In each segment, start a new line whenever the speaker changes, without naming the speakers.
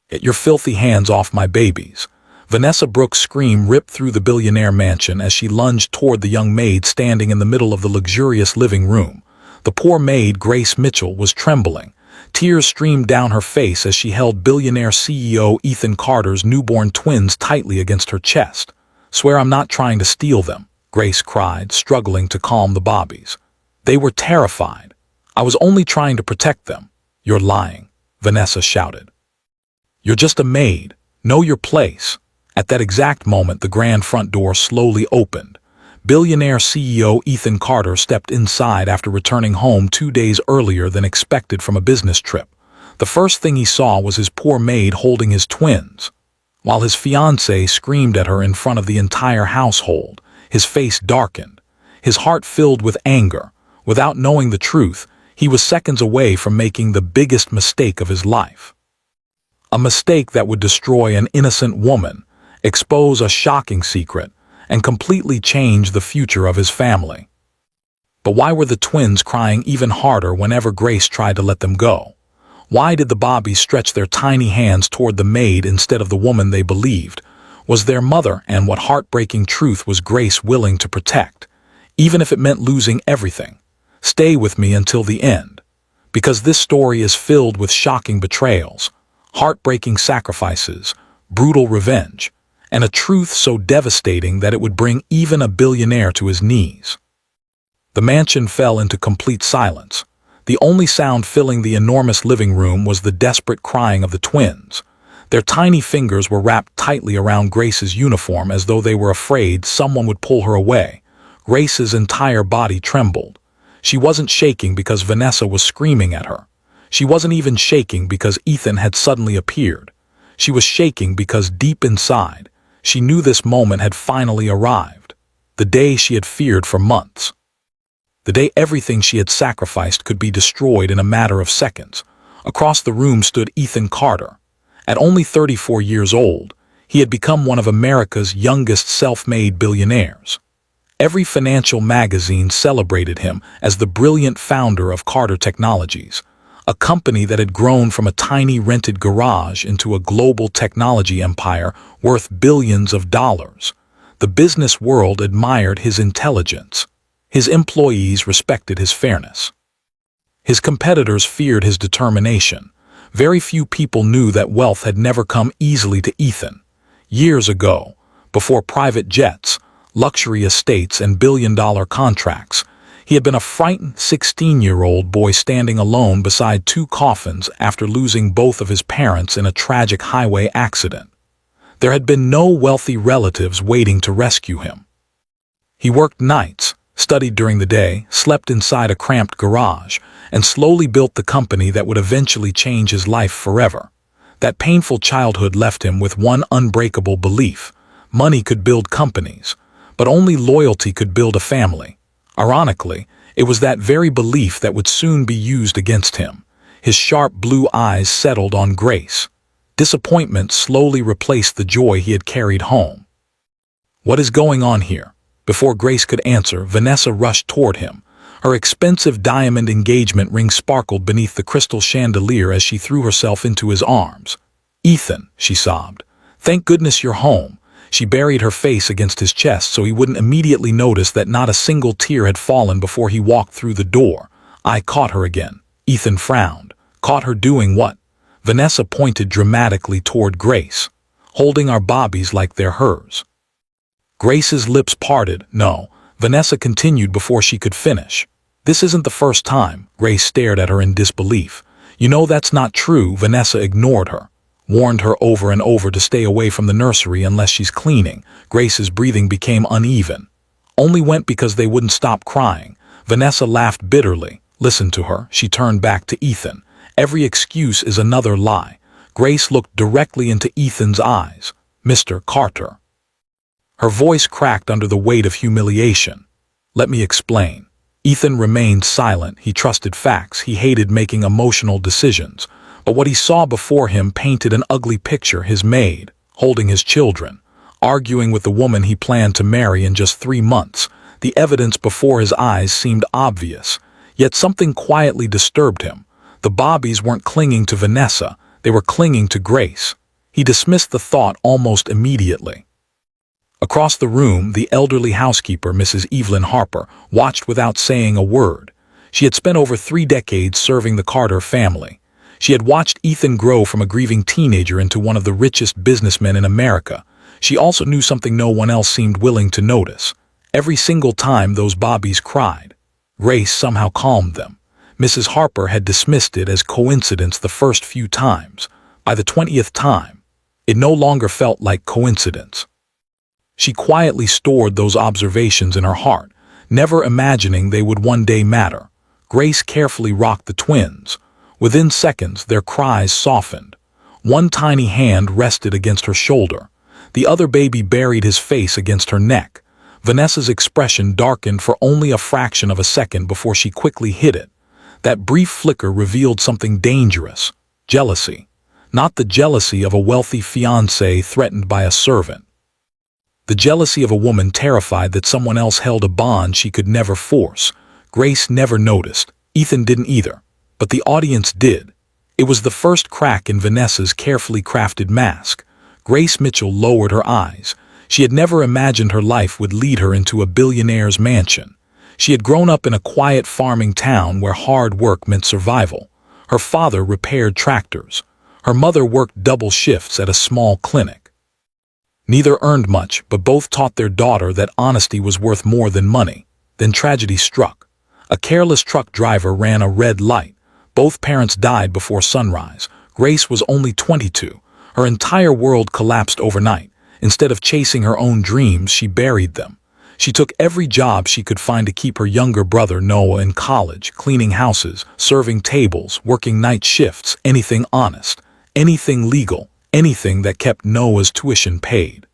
"Get your filthy hands off my babies." Vanessa Brooks' scream ripped through the billionaire mansion as she lunged toward the young maid standing in the middle of the luxurious living room. The poor maid, Grace Mitchell, was trembling. Tears streamed down her face as she held billionaire CEO Ethan Carter's newborn twins tightly against her chest. "Swear I'm not trying to steal them," Grace cried, struggling to calm the Bobbies. They were terrified. "I was only trying to protect them." "You're lying," Vanessa shouted. "You're just a maid. Know your place." At that exact moment, the grand front door slowly opened. Billionaire CEO Ethan Carter stepped inside after returning home 2 days earlier than expected from a business trip. The first thing he saw was his poor maid holding his twins. While his fiancée screamed at her in front of the entire household, his face darkened, his heart filled with anger. Without knowing the truth, he was seconds away from making the biggest mistake of his life. A mistake that would destroy an innocent woman, expose a shocking secret, and completely change the future of his family. But why were the twins crying even harder whenever Grace tried to let them go? Why did the Bobbies stretch their tiny hands toward the maid instead of the woman they believed was their mother, and what heartbreaking truth was Grace willing to protect, even if it meant losing everything? Stay with me until the end, because this story is filled with shocking betrayals, heartbreaking sacrifices, brutal revenge, and a truth so devastating that it would bring even a billionaire to his knees. The mansion fell into complete silence. The only sound filling the enormous living room was the desperate crying of the twins. Their tiny fingers were wrapped tightly around Grace's uniform as though they were afraid someone would pull her away. Grace's entire body trembled. She wasn't shaking because Vanessa was screaming at her. She wasn't even shaking because Ethan had suddenly appeared. She was shaking because deep inside, she knew this moment had finally arrived. The day she had feared for months. The day everything she had sacrificed could be destroyed in a matter of seconds. Across the room stood Ethan Carter. At only 34 years old, he had become one of America's youngest self-made billionaires. Every financial magazine celebrated him as the brilliant founder of Carter Technologies, a company that had grown from a tiny rented garage into a global technology empire worth billions of dollars. The business world admired his intelligence. His employees respected his fairness. His competitors feared his determination. Very few people knew that wealth had never come easily to Ethan. Years ago, before private jets, luxury estates, and billion-dollar contracts, he had been a frightened 16-year-old boy standing alone beside 2 coffins after losing both of his parents in a tragic highway accident. There had been no wealthy relatives waiting to rescue him. He worked nights, studied during the day, slept inside a cramped garage, and slowly built the company that would eventually change his life forever. That painful childhood left him with one unbreakable belief: money could build companies, but only loyalty could build a family. Ironically, it was that very belief that would soon be used against him. His sharp blue eyes settled on Grace. Disappointment slowly replaced the joy he had carried home. "What is going on here?" Before Grace could answer, Vanessa rushed toward him. Her expensive diamond engagement ring sparkled beneath the crystal chandelier as she threw herself into his arms. "Ethan," she sobbed, "thank goodness you're home." She buried her face against his chest so he wouldn't immediately notice that not a single tear had fallen before he walked through the door. "I caught her again." Ethan frowned. "Caught her doing what?" Vanessa pointed dramatically toward Grace. "Holding our Bobbies like they're hers." Grace's lips parted. "No," Vanessa continued before she could finish. "This isn't the first time." Grace stared at her in disbelief. "You know that's not true." Vanessa ignored her. Warned her over and over to stay away from the nursery unless she's cleaning. Grace's breathing became uneven. Only went because they wouldn't stop crying. Vanessa laughed bitterly. "Listen to her." She turned back to Ethan. "Every excuse is another lie." Grace looked directly into Ethan's eyes. "Mr. Carter." Her voice cracked under the weight of humiliation. "Let me explain." Ethan remained silent. He trusted facts. He hated making emotional decisions. But what he saw before him painted an ugly picture: his maid, holding his children, arguing with the woman he planned to marry in just 3 months. The evidence before his eyes seemed obvious, yet something quietly disturbed him. The Bobbies weren't clinging to Vanessa, They were clinging to Grace. He dismissed the thought almost immediately. Across the room, the elderly housekeeper, Mrs. Evelyn Harper, watched without saying a word. She had spent over 3 decades serving the Carter family. She had watched Ethan grow from a grieving teenager into one of the richest businessmen in America. She also knew something no one else seemed willing to notice. Every single time those bobbies cried, Grace somehow calmed them. Mrs. Harper had dismissed it as coincidence the first few times. By the 20th time, it no longer felt like coincidence. She quietly stored those observations in her heart, never imagining they would one day matter. Grace carefully rocked the twins. Within seconds, their cries softened. One tiny hand rested against her shoulder. The other baby buried his face against her neck. Vanessa's expression darkened for only a fraction of a second before she quickly hid it. That brief flicker revealed something dangerous: jealousy. Not the jealousy of a wealthy fiancé threatened by a servant. The jealousy of a woman terrified that someone else held a bond she could never force. Grace never noticed. Ethan didn't either. But the audience did. It was the first crack in Vanessa's carefully crafted mask. Grace Mitchell lowered her eyes. She had never imagined her life would lead her into a billionaire's mansion. She had grown up in a quiet farming town where hard work meant survival. Her father repaired tractors. Her mother worked double shifts at a small clinic. Neither earned much, but both taught their daughter that honesty was worth more than money. Then tragedy struck. A careless truck driver ran a red light. Both parents died before sunrise. Grace was only 22. Her entire world collapsed overnight. Instead of chasing her own dreams, she buried them. She took every job she could find to keep her younger brother Noah in college, cleaning houses, serving tables, working night shifts, anything honest, anything legal, anything that kept Noah's tuition paid.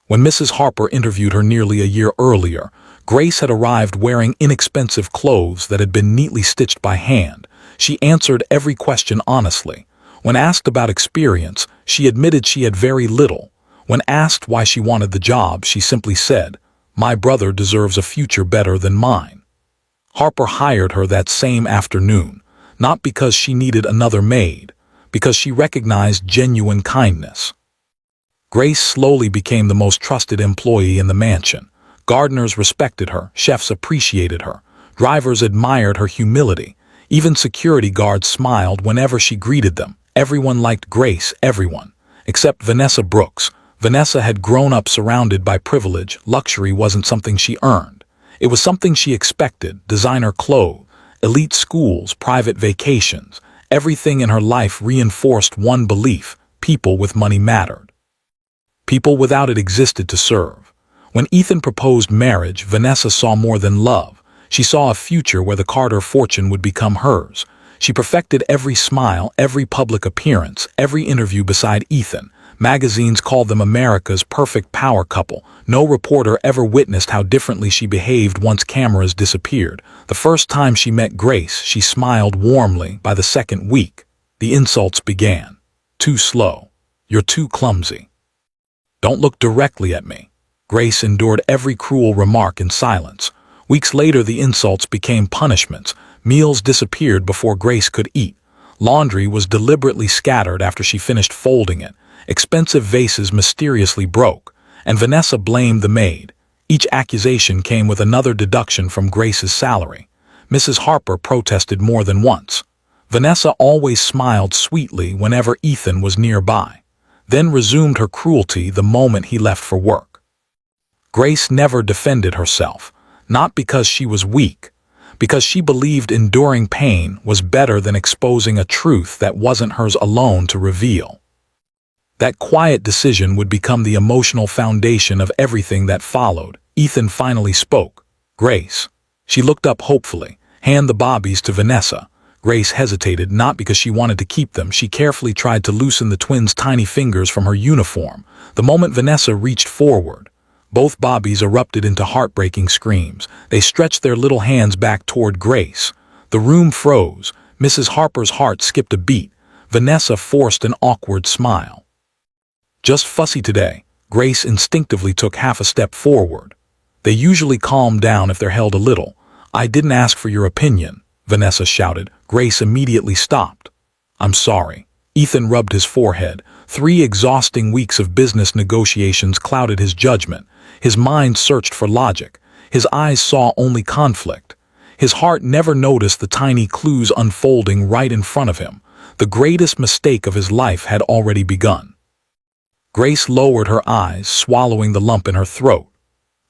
When Mrs. Harper interviewed her nearly a year earlier, Grace had arrived wearing inexpensive clothes that had been neatly stitched by hand. She answered every question honestly. When asked about experience, she admitted she had very little. When asked why she wanted the job, she simply said, "My brother deserves a future better than mine." Harper hired her that same afternoon, not because she needed another maid, because she recognized genuine kindness. Grace slowly became the most trusted employee in the mansion. Gardeners respected her, chefs appreciated her, drivers admired her humility. Even security guards smiled whenever she greeted them. Everyone liked Grace, everyone. Except Vanessa Brooks. Vanessa had grown up surrounded by privilege. Luxury wasn't something she earned. It was something she expected: designer clothes, elite schools, private vacations. Everything in her life reinforced one belief: people with money mattered. People without it existed to serve. When Ethan proposed marriage, Vanessa saw more than love. She saw a future where the Carter fortune would become hers. She perfected every smile, every public appearance, every interview beside Ethan. Magazines called them America's perfect power couple. No reporter ever witnessed how differently she behaved once cameras disappeared. The first time she met Grace, she smiled warmly. By the second week, the insults began. "Too slow. You're too clumsy. Don't look directly at me." Grace endured every cruel remark in silence. Weeks later, the insults became punishments. Meals disappeared before Grace could eat. Laundry was deliberately scattered after she finished folding it. Expensive vases mysteriously broke, and Vanessa blamed the maid. Each accusation came with another deduction from Grace's salary. Mrs. Harper protested more than once. Vanessa always smiled sweetly whenever Ethan was nearby, then resumed her cruelty the moment he left for work. Grace never defended herself, not because she was weak, because she believed enduring pain was better than exposing a truth that wasn't hers alone to reveal. That quiet decision would become the emotional foundation of everything that followed. Ethan finally spoke. "Grace." She looked up hopefully. "Hand the bobbies to Vanessa." Grace hesitated, not because she wanted to keep them. She carefully tried to loosen the twins' tiny fingers from her uniform. The moment Vanessa reached forward, both bobbies erupted into heartbreaking screams. They stretched their little hands back toward Grace. The room froze. Mrs. Harper's heart skipped a beat. Vanessa forced an awkward smile. "Just fussy today." Grace instinctively took half a step forward. "They usually calm down if they're held a little." "I didn't ask for your opinion," Vanessa shouted. Grace immediately stopped. "I'm sorry." Ethan rubbed his forehead. 3 exhausting weeks of business negotiations clouded his judgment. His mind searched for logic. His eyes saw only conflict. His heart never noticed the tiny clues unfolding right in front of him. The greatest mistake of his life had already begun. Grace lowered her eyes, swallowing the lump in her throat.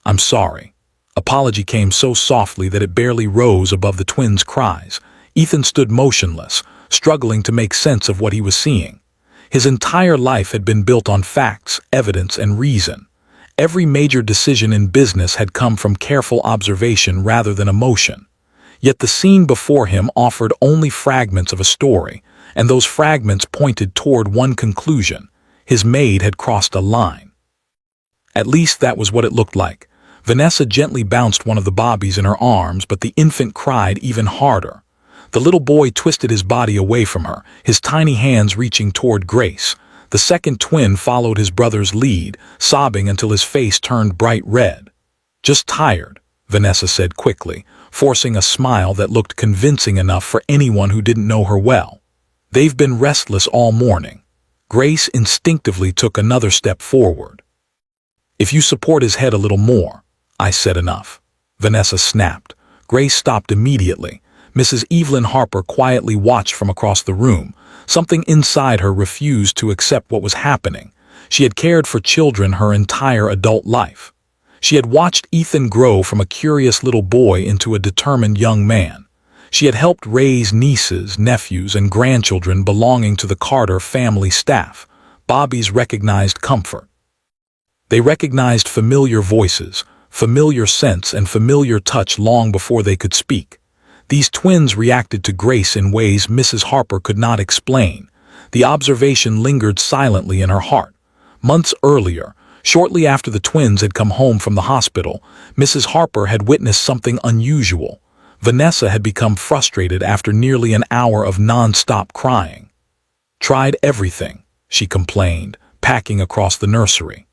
"I'm sorry." Apology came so softly that it barely rose above the twins' cries. Ethan stood motionless, struggling to make sense of what he was seeing. His entire life had been built on facts, evidence, and reason. Every major decision in business had come from careful observation rather than emotion. Yet the scene before him offered only fragments of a story, and those fragments pointed toward one conclusion: his maid had crossed a line. At least that was what it looked like. Vanessa gently bounced one of the bobbies in her arms, but the infant cried even harder. The little boy twisted his body away from her, his tiny hands reaching toward Grace. The second twin followed his brother's lead, sobbing until his face turned bright red. "Just tired," Vanessa said quickly, forcing a smile that looked convincing enough for anyone who didn't know her well. "They've been restless all morning." Grace instinctively took another step forward. "If you support his head a little more." "I said enough," Vanessa snapped. Grace stopped immediately. Mrs. Evelyn Harper quietly watched from across the room. Something inside her refused to accept what was happening. She had cared for children her entire adult life. She had watched Ethan grow from a curious little boy into a determined young man. She had helped raise nieces, nephews, and grandchildren belonging to the Carter family staff. Bobbies recognized comfort. They recognized familiar voices, familiar scents, and familiar touch long before they could speak. These twins reacted to Grace in ways Mrs. Harper could not explain. The observation lingered silently in her heart. Months earlier, shortly after the twins had come home from the hospital, Mrs. Harper had witnessed something unusual. Vanessa had become frustrated after nearly an hour of non-stop crying. "Tried everything," she complained, packing across the nursery.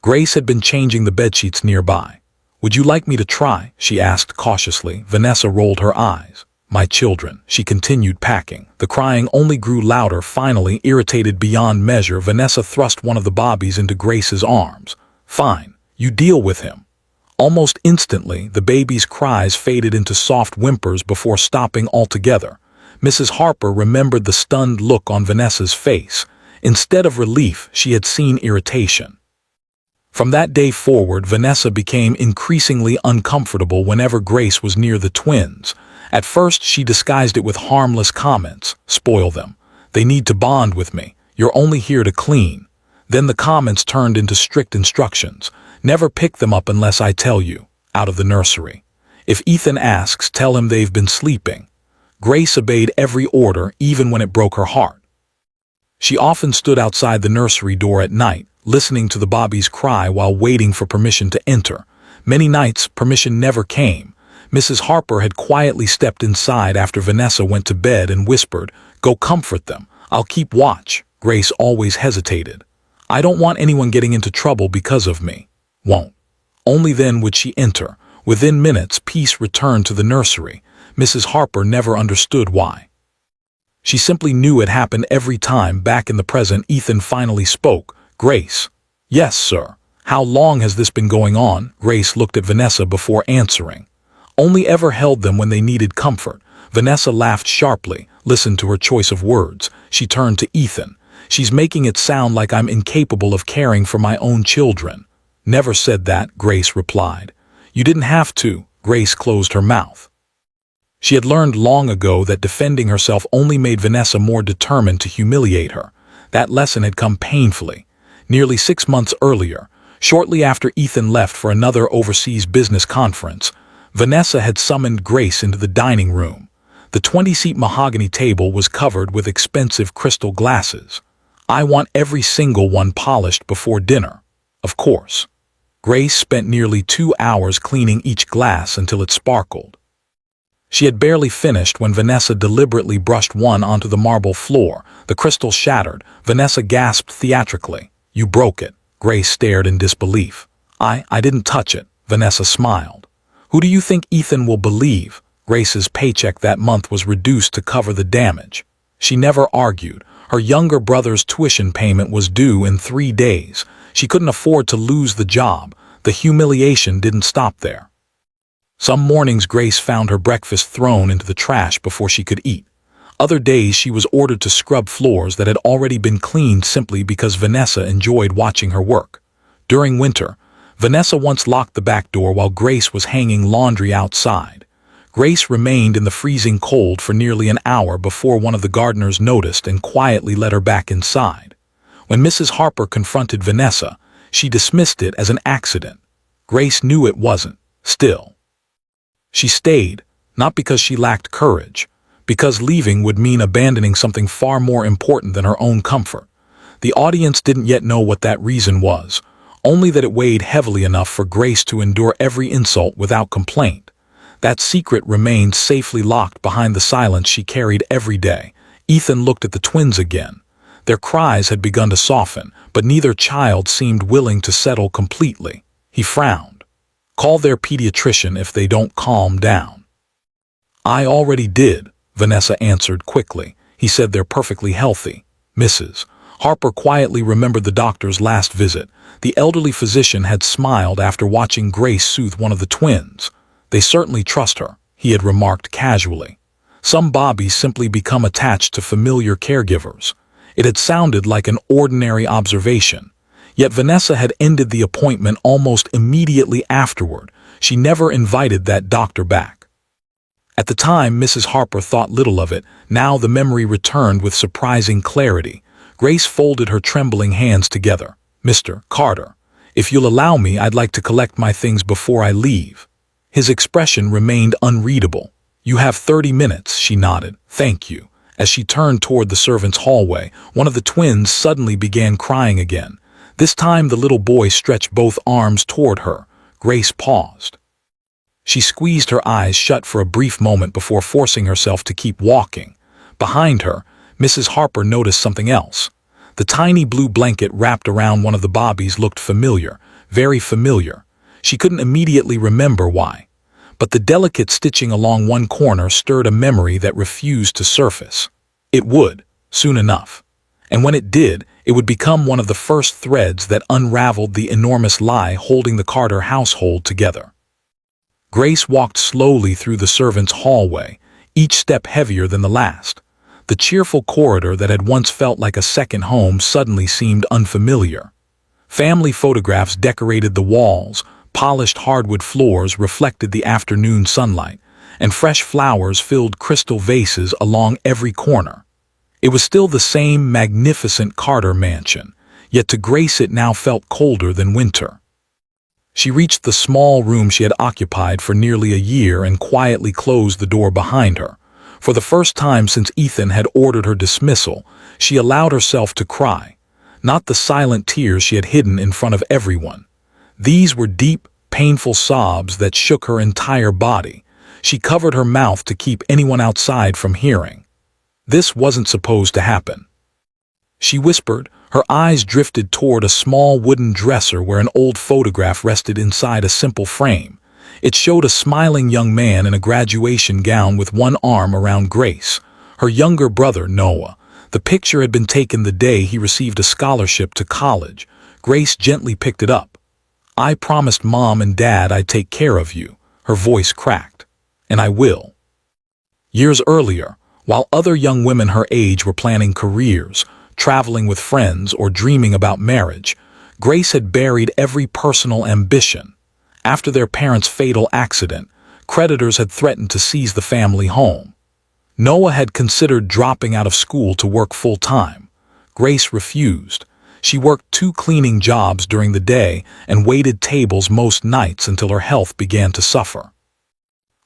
Grace had been changing the bedsheets nearby. "Would you like me to try?" she asked cautiously. Vanessa rolled her eyes. "My children," she continued packing. The crying only grew louder. Finally, irritated beyond measure, Vanessa thrust one of the bobbies into Grace's arms. "Fine, you deal with him." Almost instantly, the baby's cries faded into soft whimpers before stopping altogether. Mrs. Harper remembered the stunned look on Vanessa's face. Instead of relief, she had seen irritation. From that day forward, Vanessa became increasingly uncomfortable whenever Grace was near the twins. At first, she disguised it with harmless comments. "Spoil them. They need to bond with me. You're only here to clean." Then the comments turned into strict instructions. "Never pick them up unless I tell you." Out of the nursery. "If Ethan asks, tell him they've been sleeping." Grace obeyed every order, even when it broke her heart. She often stood outside the nursery door at night, listening to the bobbies cry while waiting for permission to enter. Many nights, permission never came. Mrs. Harper had quietly stepped inside after Vanessa went to bed and whispered, "Go comfort them. I'll keep watch." Grace always hesitated. "I don't want anyone getting into trouble because of me." "Won't." Only then would she enter. Within minutes, peace returned to the nursery. Mrs. Harper never understood why. She simply knew it happened every time. Back in the present, Ethan finally spoke. "Grace." "Yes, sir." "How long has this been going on?" Grace looked at Vanessa before answering. "Only ever held them when they needed comfort." Vanessa laughed sharply, listened to her choice of words. She turned to Ethan. "She's making it sound like I'm incapable of caring for my own children." "Never said that," Grace replied. "You didn't have to." Grace closed her mouth. She had learned long ago that defending herself only made Vanessa more determined to humiliate her. That lesson had come painfully. Nearly 6 months earlier, shortly after Ethan left for another overseas business conference, Vanessa had summoned Grace into the dining room. The 20-seat mahogany table was covered with expensive crystal glasses. "I want every single one polished before dinner." "Of course." Grace spent nearly 2 hours cleaning each glass until it sparkled. She had barely finished when Vanessa deliberately brushed one onto the marble floor. The crystal shattered. Vanessa gasped theatrically. "You broke it." Grace stared in disbelief. I didn't touch it." Vanessa smiled. "Who do you think Ethan will believe?" Grace's paycheck that month was reduced to cover the damage. She never argued. Her younger brother's tuition payment was due in 3 days. She couldn't afford to lose the job. The humiliation didn't stop there. Some mornings Grace found her breakfast thrown into the trash before she could eat. Other days she was ordered to scrub floors that had already been cleaned simply because Vanessa enjoyed watching her work. During winter, Vanessa once locked the back door while Grace was hanging laundry outside. Grace remained in the freezing cold for nearly an hour before one of the gardeners noticed and quietly let her back inside. When Mrs. Harper confronted Vanessa, she dismissed it as an accident. Grace knew it wasn't. Still, she stayed, not because she lacked courage, because leaving would mean abandoning something far more important than her own comfort. The audience didn't yet know what that reason was, only that it weighed heavily enough for Grace to endure every insult without complaint. That secret remained safely locked behind the silence she carried every day. Ethan looked at the twins again. Their cries had begun to soften, but neither child seemed willing to settle completely. He frowned. "Call their pediatrician if they don't calm down." "I already did," Vanessa answered quickly. "He said they're perfectly healthy." Mrs. Harper quietly remembered the doctor's last visit. The elderly physician had smiled after watching Grace soothe one of the twins. "They certainly trust her," he had remarked casually. Some bobbies simply become attached to familiar caregivers. It had sounded like an ordinary observation. Yet Vanessa had ended the appointment almost immediately afterward. She never invited that doctor back. At the time, Mrs. Harper thought little of it. Now the memory returned with surprising clarity. Grace folded her trembling hands together. "Mr. Carter, if you'll allow me, I'd like to collect my things before I leave." His expression remained unreadable. "You have 30 minutes, she nodded. "Thank you." As she turned toward the servants' hallway, one of the twins suddenly began crying again. This time the little boy stretched both arms toward her. Grace paused. She squeezed her eyes shut for a brief moment before forcing herself to keep walking. Behind her, Mrs. Harper noticed something else. The tiny blue blanket wrapped around one of the bobbies looked familiar, very familiar. She couldn't immediately remember why, but the delicate stitching along one corner stirred a memory that refused to surface. It would, soon enough. And when it did, it would become one of the first threads that unraveled the enormous lie holding the Carter household together. Grace walked slowly through the servants' hallway, each step heavier than the last. The cheerful corridor that had once felt like a second home suddenly seemed unfamiliar. Family photographs decorated the walls, polished hardwood floors reflected the afternoon sunlight, and fresh flowers filled crystal vases along every corner. It was still the same magnificent Carter mansion, yet to Grace it now felt colder than winter. She reached the small room she had occupied for nearly a year and quietly closed the door behind her. For the first time since Ethan had ordered her dismissal, she allowed herself to cry, not the silent tears she had hidden in front of everyone. These were deep, painful sobs that shook her entire body. She covered her mouth to keep anyone outside from hearing. This wasn't supposed to happen. She whispered. Her eyes drifted toward a small wooden dresser where an old photograph rested inside a simple frame. It showed a smiling young man in a graduation gown with one arm around Grace, her younger brother, Noah. The picture had been taken the day he received a scholarship to college. Grace gently picked it up. "I promised Mom and Dad I'd take care of you," her voice cracked. "And I will." Years earlier, while other young women her age were planning careers, traveling with friends, or dreaming about marriage, Grace had buried every personal ambition. After their parents' fatal accident, creditors had threatened to seize the family home. Noah had considered dropping out of school to work full-time. Grace refused. She worked 2 cleaning jobs during the day and waited tables most nights until her health began to suffer.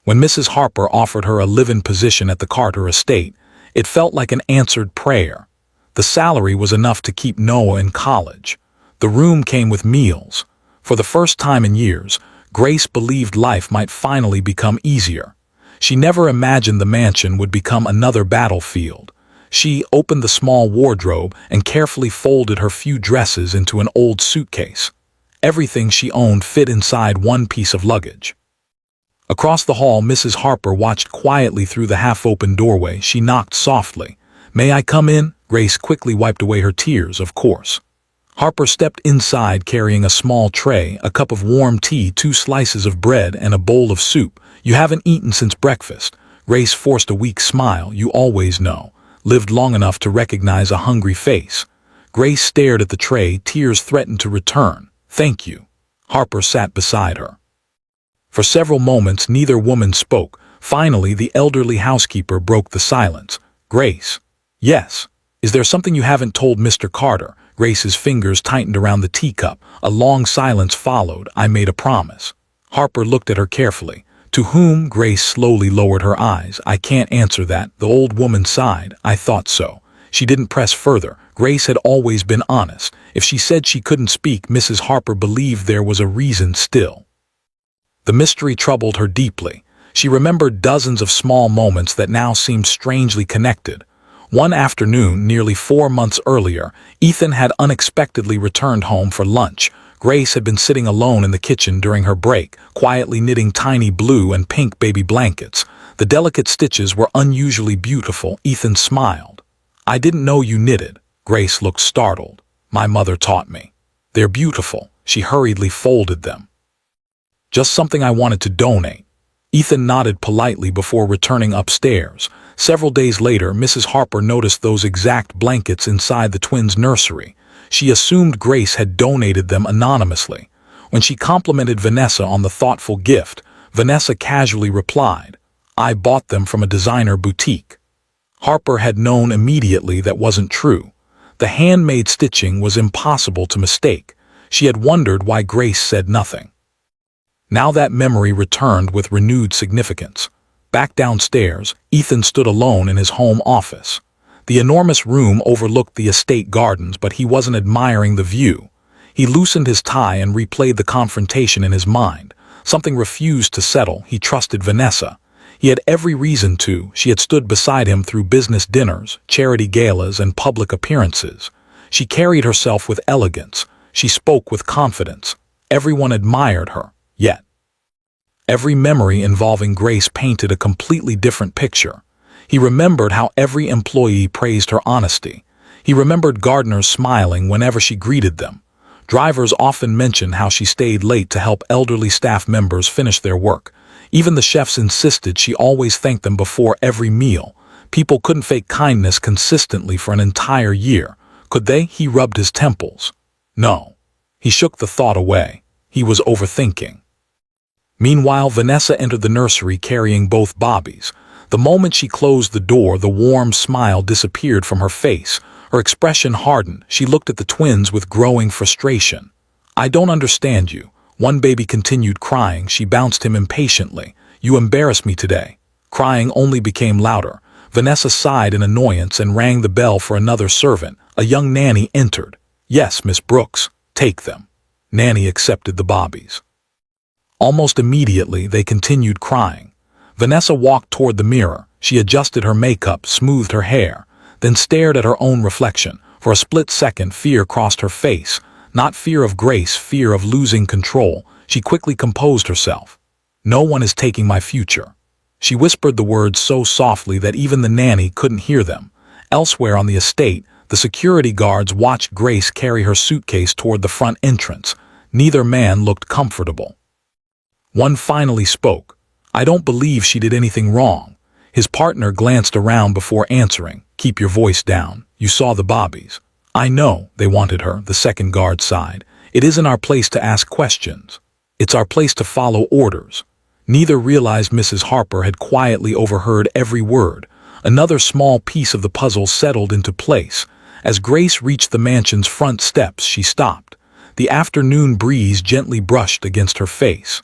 When Mrs. Harper offered her a live-in position at the Carter estate, it felt like an answered prayer. The salary was enough to keep Noah in college. The room came with meals. For the first time in years, Grace believed life might finally become easier. She never imagined the mansion would become another battlefield. She opened the small wardrobe and carefully folded her few dresses into an old suitcase. Everything she owned fit inside one piece of luggage. Across the hall, Mrs. Harper watched quietly through the half-open doorway. She knocked softly. "May I come in?" Grace quickly wiped away her tears, of course. Harper stepped inside carrying a small tray, a cup of warm tea, 2 slices of bread, and a bowl of soup. "You haven't eaten since breakfast." Grace forced a weak smile. "You always know. Lived long enough to recognize a hungry face." Grace stared at the tray, tears threatened to return. "Thank you." Harper sat beside her. For several moments neither woman spoke. Finally, the elderly housekeeper broke the silence. "Grace." "Yes." "Is there something you haven't told Mr. Carter?" Grace's fingers tightened around the teacup. A long silence followed. "I made a promise." Harper looked at her carefully. "To whom?" Grace slowly lowered her eyes. "I can't answer that." The old woman sighed. "I thought so." She didn't press further. Grace had always been honest. If she said she couldn't speak, Mrs. Harper believed there was a reason still. The mystery troubled her deeply. She remembered dozens of small moments that now seemed strangely connected. One afternoon, nearly 4 months earlier, Ethan had unexpectedly returned home for lunch. Grace had been sitting alone in the kitchen during her break, quietly knitting tiny blue and pink baby blankets. The delicate stitches were unusually beautiful. Ethan smiled. "I didn't know you knitted." Grace looked startled. "My mother taught me." "They're beautiful." She hurriedly folded them. "Just something I wanted to donate." Ethan nodded politely before returning upstairs. Several days later, Mrs. Harper noticed those exact blankets inside the twins' nursery. She assumed Grace had donated them anonymously. When she complimented Vanessa on the thoughtful gift, Vanessa casually replied, "I bought them from a designer boutique." Harper had known immediately that wasn't true. The handmade stitching was impossible to mistake. She had wondered why Grace said nothing. Now that memory returned with renewed significance. Back downstairs, Ethan stood alone in his home office. The enormous room overlooked the estate gardens, but he wasn't admiring the view. He loosened his tie and replayed the confrontation in his mind. Something refused to settle. He trusted Vanessa. He had every reason to. She had stood beside him through business dinners, charity galas, and public appearances. She carried herself with elegance. She spoke with confidence. Everyone admired her. Yet, every memory involving Grace painted a completely different picture. He remembered how every employee praised her honesty. He remembered gardeners smiling whenever she greeted them. Drivers often mentioned how she stayed late to help elderly staff members finish their work. Even the chefs insisted she always thanked them before every meal. People couldn't fake kindness consistently for an entire year. Could they? He rubbed his temples. No. He shook the thought away. He was overthinking. Meanwhile, Vanessa entered the nursery carrying both Bobbies. The moment she closed the door, the warm smile disappeared from her face. Her expression hardened. She looked at the twins with growing frustration. "I don't understand you." One baby continued crying. She bounced him impatiently. "You embarrassed me today." Crying only became louder. Vanessa sighed in annoyance and rang the bell for another servant. A young nanny entered. "Yes, Miss Brooks, take them." Nanny accepted the Bobbies. Almost immediately, they continued crying. Vanessa walked toward the mirror. She adjusted her makeup, smoothed her hair, then stared at her own reflection. For a split second, fear crossed her face. Not fear of Grace, fear of losing control. She quickly composed herself. "No one is taking my future." She whispered the words so softly that even the nanny couldn't hear them. Elsewhere on the estate, the security guards watched Grace carry her suitcase toward the front entrance. Neither man looked comfortable. One finally spoke. "I don't believe she did anything wrong." His partner glanced around before answering. "Keep your voice down. You saw the Bobbies." "I know they wanted her," the second guard sighed. "It isn't our place to ask questions. It's our place to follow orders." Neither realized Mrs. Harper had quietly overheard every word. Another small piece of the puzzle settled into place. As Grace reached the mansion's front steps, she stopped. The afternoon breeze gently brushed against her face.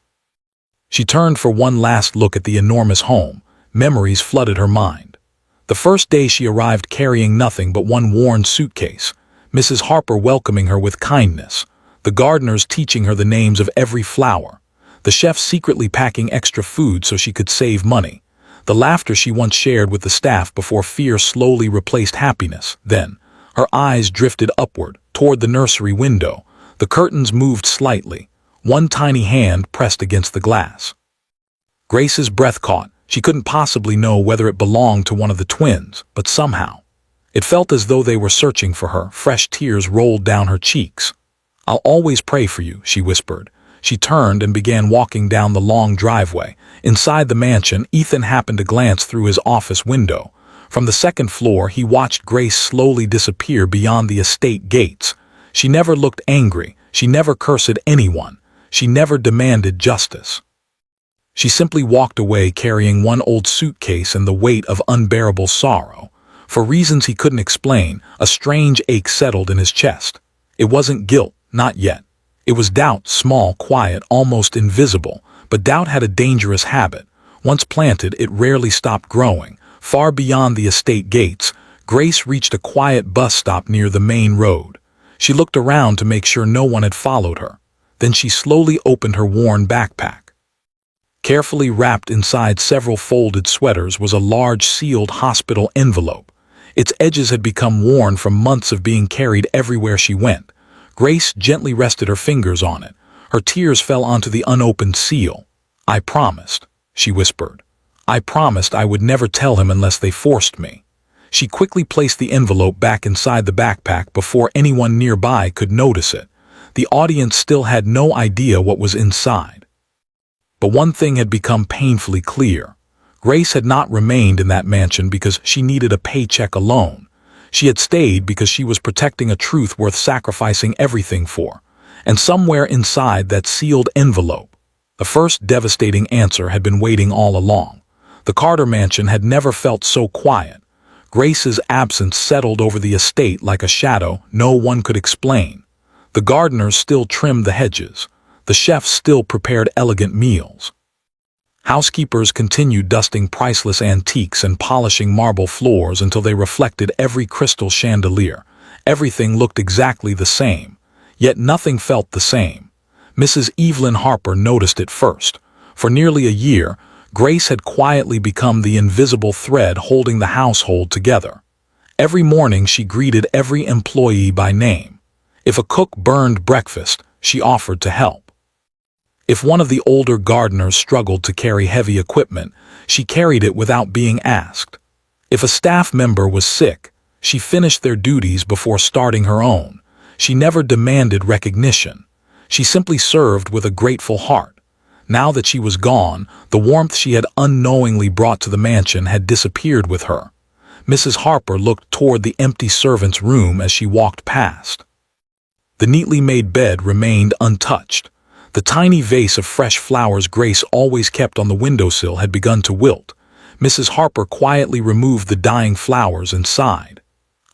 She turned for one last look at the enormous home. Memories flooded her mind. The first day she arrived carrying nothing but one worn suitcase. Mrs. Harper welcoming her with kindness. The gardeners teaching her the names of every flower. The chef secretly packing extra food so she could save money. The laughter she once shared with the staff before fear slowly replaced happiness. Then, her eyes drifted upward, toward the nursery window. The curtains moved slightly. One tiny hand pressed against the glass. Grace's breath caught. She couldn't possibly know whether it belonged to one of the twins, but somehow, It felt as though they were searching for her. Fresh tears rolled down her cheeks. "I'll always pray for you," she whispered. She turned and began walking down the long driveway. Inside the mansion, Ethan happened to glance through his office window. From the second floor, he watched Grace slowly disappear beyond the estate gates. She never looked angry. She never cursed anyone. She never demanded justice. She simply walked away carrying one old suitcase and the weight of unbearable sorrow. For reasons he couldn't explain, a strange ache settled in his chest. It wasn't guilt, not yet. It was doubt, small, quiet, almost invisible. But doubt had a dangerous habit. Once planted, it rarely stopped growing. Far beyond the estate gates, Grace reached a quiet bus stop near the main road. She looked around to make sure no one had followed her. Then she slowly opened her worn backpack. Carefully wrapped inside several folded sweaters was a large sealed hospital envelope. Its edges had become worn from months of being carried everywhere she went. Grace gently rested her fingers on it. Her tears fell onto the unopened seal. "I promised," she whispered. "I promised I would never tell him unless they forced me." She quickly placed the envelope back inside the backpack before anyone nearby could notice it. The audience still had no idea what was inside. But one thing had become painfully clear. Grace had not remained in that mansion because she needed a paycheck alone. She had stayed because she was protecting a truth worth sacrificing everything for. And somewhere inside that sealed envelope, the first devastating answer had been waiting all along. The Carter mansion had never felt so quiet. Grace's absence settled over the estate like a shadow no one could explain. The gardeners still trimmed the hedges. The chefs still prepared elegant meals. Housekeepers continued dusting priceless antiques and polishing marble floors until they reflected every crystal chandelier. Everything looked exactly the same, yet nothing felt the same. Mrs. Evelyn Harper noticed it first. For nearly a year, Grace had quietly become the invisible thread holding the household together. Every morning she greeted every employee by name. If a cook burned breakfast, she offered to help. If one of the older gardeners struggled to carry heavy equipment, she carried it without being asked. If a staff member was sick, she finished their duties before starting her own. She never demanded recognition. She simply served with a grateful heart. Now that she was gone, the warmth she had unknowingly brought to the mansion had disappeared with her. Mrs. Harper looked toward the empty servant's room as she walked past. The neatly made bed remained untouched. The tiny vase of fresh flowers Grace always kept on the windowsill had begun to wilt. Mrs. Harper quietly removed the dying flowers and sighed.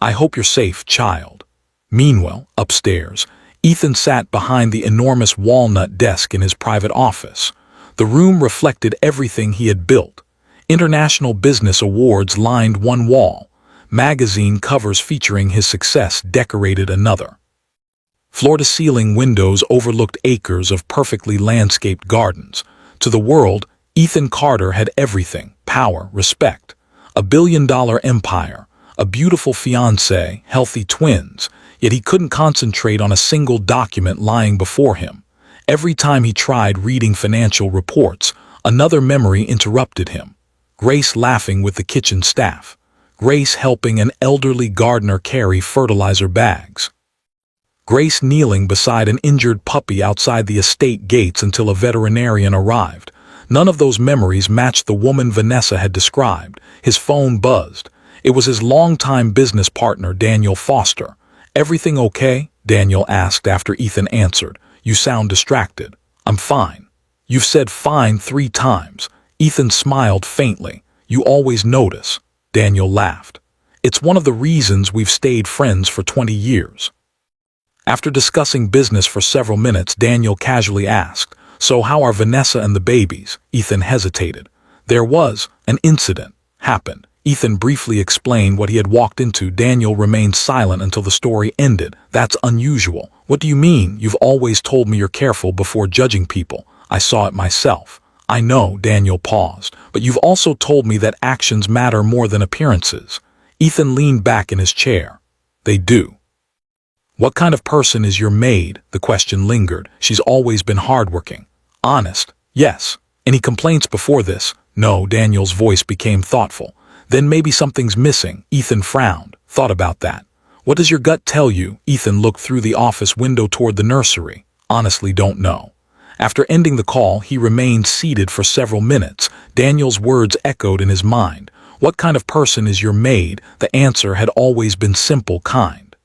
"I hope you're safe, child." Meanwhile, upstairs, Ethan sat behind the enormous walnut desk in his private office. The room reflected everything he had built. International business awards lined one wall. Magazine covers featuring his success decorated another. Floor-to-ceiling windows overlooked acres of perfectly landscaped gardens. To the world, Ethan Carter had everything: power, respect, a billion-dollar empire, a beautiful fiancée, healthy twins, yet he couldn't concentrate on a single document lying before him. Every time he tried reading financial reports, another memory interrupted him. Grace laughing with the kitchen staff. Grace helping an elderly gardener carry fertilizer bags. Grace kneeling beside an injured puppy outside the estate gates until a veterinarian arrived. None of those memories matched the woman Vanessa had described. His phone buzzed. It was his longtime business partner, Daniel Foster. "Everything okay?" Daniel asked after Ethan answered. "You sound distracted." "I'm fine." "You've said fine 3 times. Ethan smiled faintly. "You always notice." Daniel laughed. "It's one of the reasons we've stayed friends for 20 years. After discussing business for several minutes, Daniel casually asked, "So how are Vanessa and the babies?" Ethan hesitated. "There was an incident happened." Ethan briefly explained what he had walked into. Daniel remained silent until the story ended. "That's unusual." "What do you mean? You've always told me you're careful before judging people." "I saw it myself." "I know," Daniel paused, "but you've also told me that actions matter more than appearances." Ethan leaned back in his chair. "They do." "What kind of person is your maid?" The question lingered. "She's always been hardworking." "Honest?" "Yes." "Any complaints before this?" "No." Daniel's voice became thoughtful. "Then maybe something's missing." Ethan frowned. Thought about that. What does your gut tell you? Ethan looked through the office window toward the nursery. Honestly, don't know. After ending the call, he remained seated for several minutes. Daniel's words echoed in his mind. What kind of person is your maid? The answer had always been simple, kind,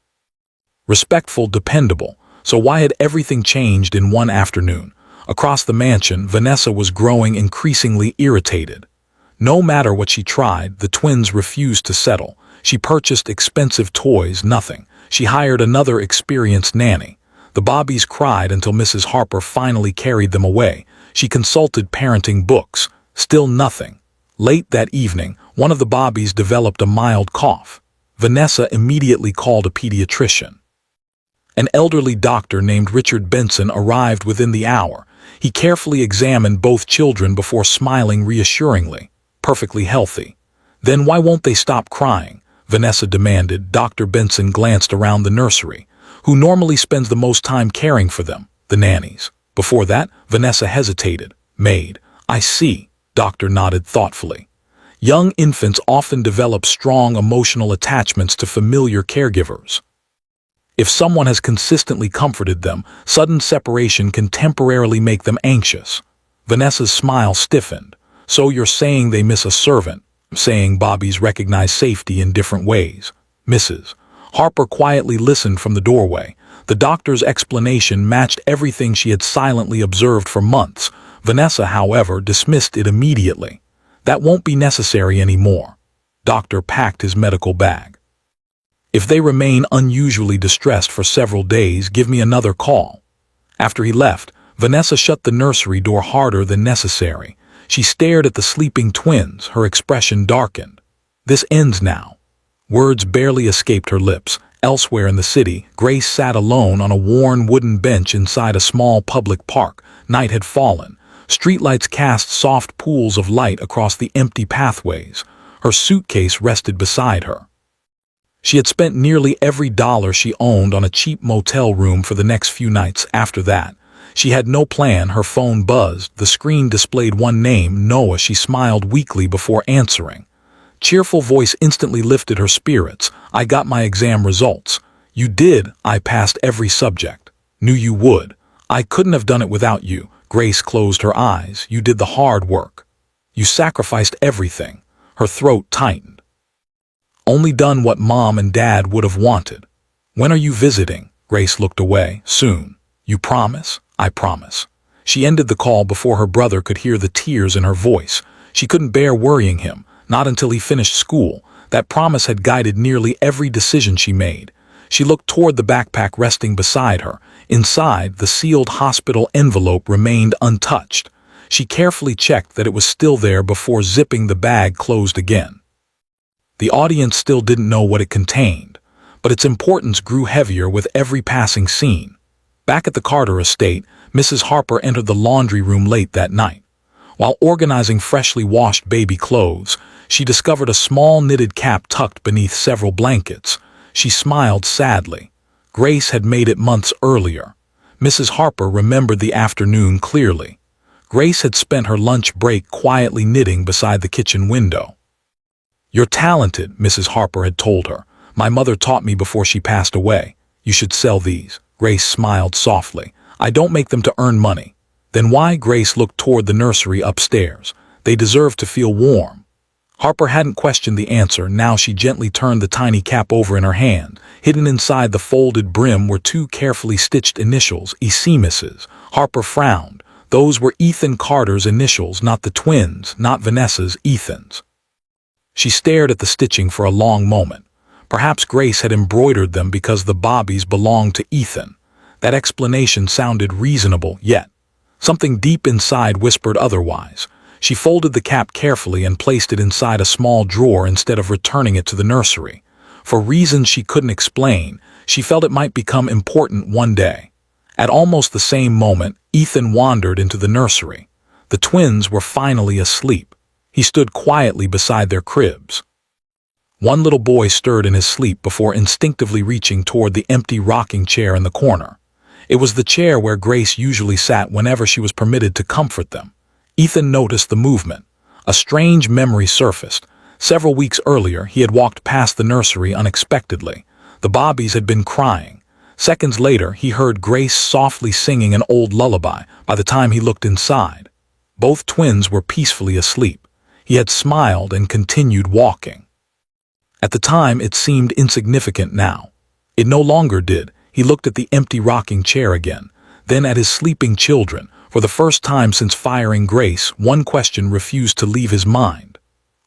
respectful, dependable. So why had everything changed in one afternoon? Across the mansion, Vanessa was growing increasingly irritated. No matter what she tried, the twins refused to settle. She purchased expensive toys, nothing. She hired another experienced nanny. The Bobbies cried until Mrs. Harper finally carried them away. She consulted parenting books. Still nothing. Late that evening, one of the Bobbies developed a mild cough. Vanessa immediately called a pediatrician. An elderly doctor named Richard Benson arrived within the hour. He carefully examined both children before smiling reassuringly. Perfectly healthy. Then why won't they stop crying? Vanessa demanded. Dr. Benson glanced around the nursery. Who normally spends the most time caring for them? The nannies. Before that, Vanessa hesitated. Maid. I see. Doctor nodded thoughtfully. Young infants often develop strong emotional attachments to familiar caregivers. If someone has consistently comforted them, sudden separation can temporarily make them anxious. Vanessa's smile stiffened. So you're saying they miss a servant? I'm saying Bobbies recognize safety in different ways. Mrs. Harper quietly listened from the doorway. The doctor's explanation matched everything she had silently observed for months. Vanessa, however, dismissed it immediately. That won't be necessary anymore. Doctor packed his medical bag. If they remain unusually distressed for several days, give me another call. After he left, Vanessa shut the nursery door harder than necessary. She stared at the sleeping twins, her expression darkened. This ends now. Words barely escaped her lips. Elsewhere in the city, Grace sat alone on a worn wooden bench inside a small public park. Night had fallen. Streetlights cast soft pools of light across the empty pathways. Her suitcase rested beside her. She had spent nearly every dollar she owned on a cheap motel room for the next few nights. After that, she had no plan. Her phone buzzed. The screen displayed one name, Noah. She smiled weakly before answering. Cheerful voice instantly lifted her spirits. I got my exam results. You did. I passed every subject. Knew you would. I couldn't have done it without you. Grace closed her eyes. You did the hard work. You sacrificed everything. Her throat tightened. Only done what Mom and Dad would have wanted. When are you visiting? Grace looked away. Soon. You promise? I promise. She ended the call before her brother could hear the tears in her voice. She couldn't bear worrying him, not until he finished school. That promise had guided nearly every decision she made. She looked toward the backpack resting beside her. Inside, the sealed hospital envelope remained untouched. She carefully checked that it was still there before zipping the bag closed again. The audience still didn't know what it contained, but its importance grew heavier with every passing scene. Back at the Carter estate, Mrs. Harper entered the laundry room late that night. While organizing freshly washed baby clothes, she discovered a small knitted cap tucked beneath several blankets. She smiled sadly. Grace had made it months earlier. Mrs. Harper remembered the afternoon clearly. Grace had spent her lunch break quietly knitting beside the kitchen window. You're talented, Mrs. Harper had told her. My mother taught me before she passed away. You should sell these. Grace smiled softly. I don't make them to earn money. Then why? Grace looked toward the nursery upstairs. They deserve to feel warm. Harper hadn't questioned the answer. Now she gently turned the tiny cap over in her hand. Hidden inside the folded brim were two carefully stitched initials, EC. Mrs. Harper frowned. Those were Ethan Carter's initials, not the twins, not Vanessa's, Ethan's. She stared at the stitching for a long moment. Perhaps Grace had embroidered them because the Bobbies belonged to Ethan. That explanation sounded reasonable, yet something deep inside whispered otherwise. She folded the cap carefully and placed it inside a small drawer instead of returning it to the nursery. For reasons she couldn't explain, she felt it might become important one day. At almost the same moment, Ethan wandered into the nursery. The twins were finally asleep. He stood quietly beside their cribs. One little boy stirred in his sleep before instinctively reaching toward the empty rocking chair in the corner. It was the chair where Grace usually sat whenever she was permitted to comfort them. Ethan noticed the movement. A strange memory surfaced. Several weeks earlier, he had walked past the nursery unexpectedly. The Bobbies had been crying. Seconds later, he heard Grace softly singing an old lullaby. By the time he looked inside, both twins were peacefully asleep. He had smiled and continued walking. At the time, it seemed insignificant now. It no longer did. He looked at the empty rocking chair again, then at his sleeping children. For the first time since firing Grace, one question refused to leave his mind.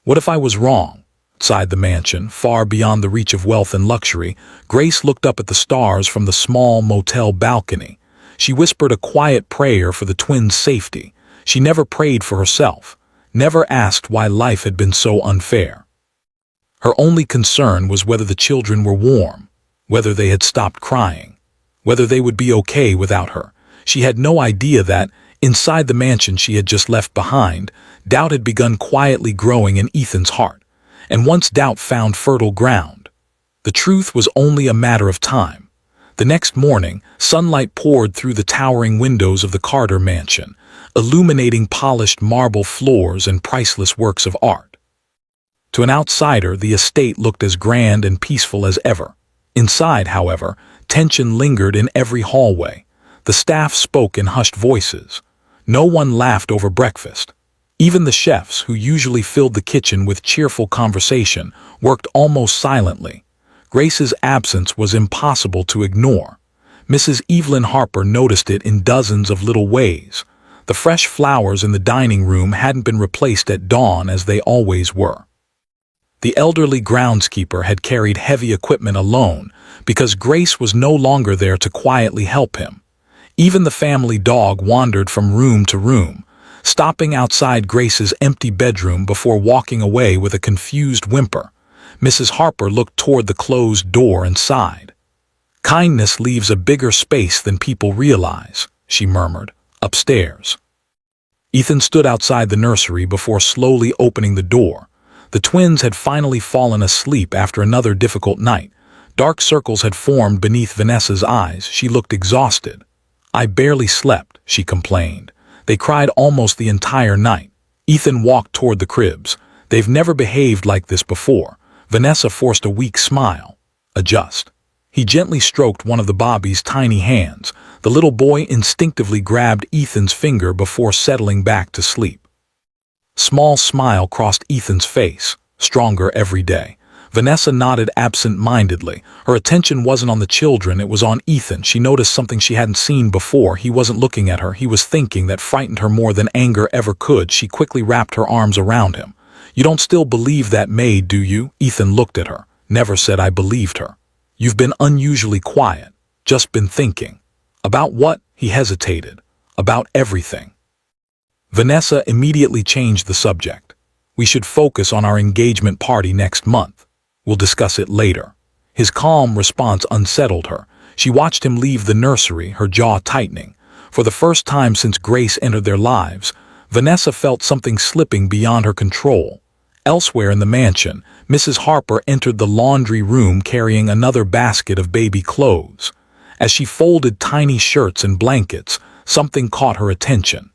What if I was wrong? Outside the mansion, far beyond the reach of wealth and luxury, Grace looked up at the stars from the small motel balcony. She whispered a quiet prayer for the twins' safety. She never prayed for herself, never asked why life had been so unfair. Her only concern was whether the children were warm, whether they had stopped crying, whether they would be okay without her. She had no idea that, inside the mansion she had just left behind, doubt had begun quietly growing in Ethan's heart. And once doubt found fertile ground, the truth was only a matter of time. The next morning, sunlight poured through the towering windows of the Carter mansion, illuminating polished marble floors and priceless works of art. To an outsider, the estate looked as grand and peaceful as ever. Inside, however, tension lingered in every hallway. The staff spoke in hushed voices. No one laughed over breakfast. Even the chefs, who usually filled the kitchen with cheerful conversation, worked almost silently. Grace's absence was impossible to ignore. Mrs. Evelyn Harper noticed it in dozens of little ways. The fresh flowers in the dining room hadn't been replaced at dawn as they always were. The elderly groundskeeper had carried heavy equipment alone because Grace was no longer there to quietly help him. Even the family dog wandered from room to room, stopping outside Grace's empty bedroom before walking away with a confused whimper. Mrs. Harper looked toward the closed door and sighed. "Kindness leaves a bigger space than people realize," she murmured, upstairs. Ethan stood outside the nursery before slowly opening the door. The twins had finally fallen asleep after another difficult night. Dark circles had formed beneath Vanessa's eyes. She looked exhausted. "I barely slept," she complained. "They cried almost the entire night." Ethan walked toward the cribs. "They've never behaved like this before." Vanessa forced a weak smile. "Adjust." He gently stroked one of the Bobbies' tiny hands. The little boy instinctively grabbed Ethan's finger before settling back to sleep. Small smile crossed Ethan's face, stronger every day. Vanessa nodded absent-mindedly. Her attention wasn't on the children, it was on Ethan. She noticed something she hadn't seen before. He wasn't looking at her, he was thinking. That frightened her more than anger ever could. She quickly wrapped her arms around him. "You don't still believe that Maid, do you?" Ethan looked at her. "Never said I believed her." "You've been unusually quiet." "Just been thinking." "About what?" He hesitated. "About everything." Vanessa immediately changed the subject. "We should focus on our engagement party next month. We'll discuss it later." His calm response unsettled her. She watched him leave the nursery, her jaw tightening. For the first time since Grace entered their lives, Vanessa felt something slipping beyond her control. Elsewhere in the mansion, Mrs. Harper entered the laundry room carrying another basket of baby clothes. As she folded tiny shirts and blankets, something caught her attention.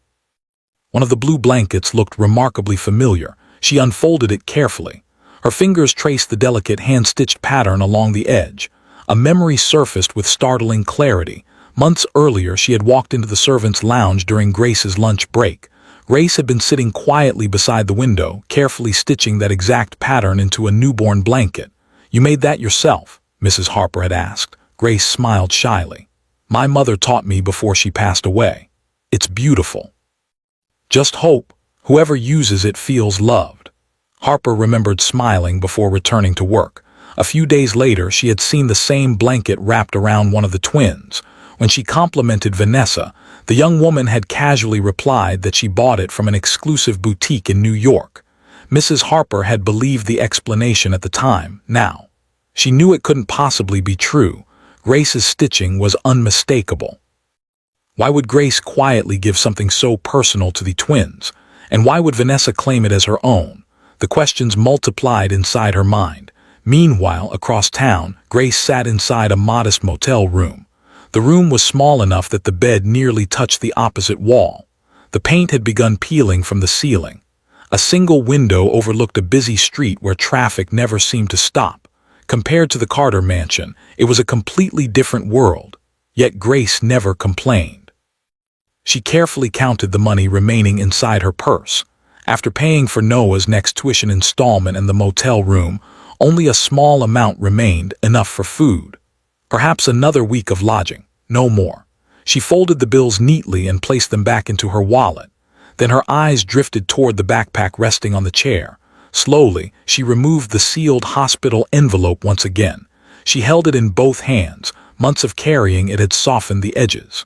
One of the blue blankets looked remarkably familiar. She unfolded it carefully. Her fingers traced the delicate hand-stitched pattern along the edge. A memory surfaced with startling clarity. Months earlier, she had walked into the servants' lounge during Grace's lunch break. Grace had been sitting quietly beside the window, carefully stitching that exact pattern into a newborn blanket. "You made that yourself?" Mrs. Harper had asked. Grace smiled shyly. "My mother taught me before she passed away. It's beautiful. Just hope whoever uses it feels loved." Harper remembered smiling before returning to work. A few days later, she had seen the same blanket wrapped around one of the twins. When she complimented Vanessa, the young woman had casually replied that she bought it from an exclusive boutique in New York. Mrs. Harper had believed the explanation at the time. Now, she knew it couldn't possibly be true. Grace's stitching was unmistakable. Why would Grace quietly give something so personal to the twins? And why would Vanessa claim it as her own? The questions multiplied inside her mind. Meanwhile, across town, Grace sat inside a modest motel room. The room was small enough that the bed nearly touched the opposite wall. The paint had begun peeling from the ceiling. A single window overlooked a busy street where traffic never seemed to stop. Compared to the Carter mansion, it was a completely different world, yet Grace never complained. She carefully counted the money remaining inside her purse. After paying for Noah's next tuition installment and the motel room, only a small amount remained, enough for food. Perhaps another week of lodging, no more. She folded the bills neatly and placed them back into her wallet. Then her eyes drifted toward the backpack resting on the chair. Slowly, she removed the sealed hospital envelope once again. She held it in both hands. Months of carrying it had softened the edges.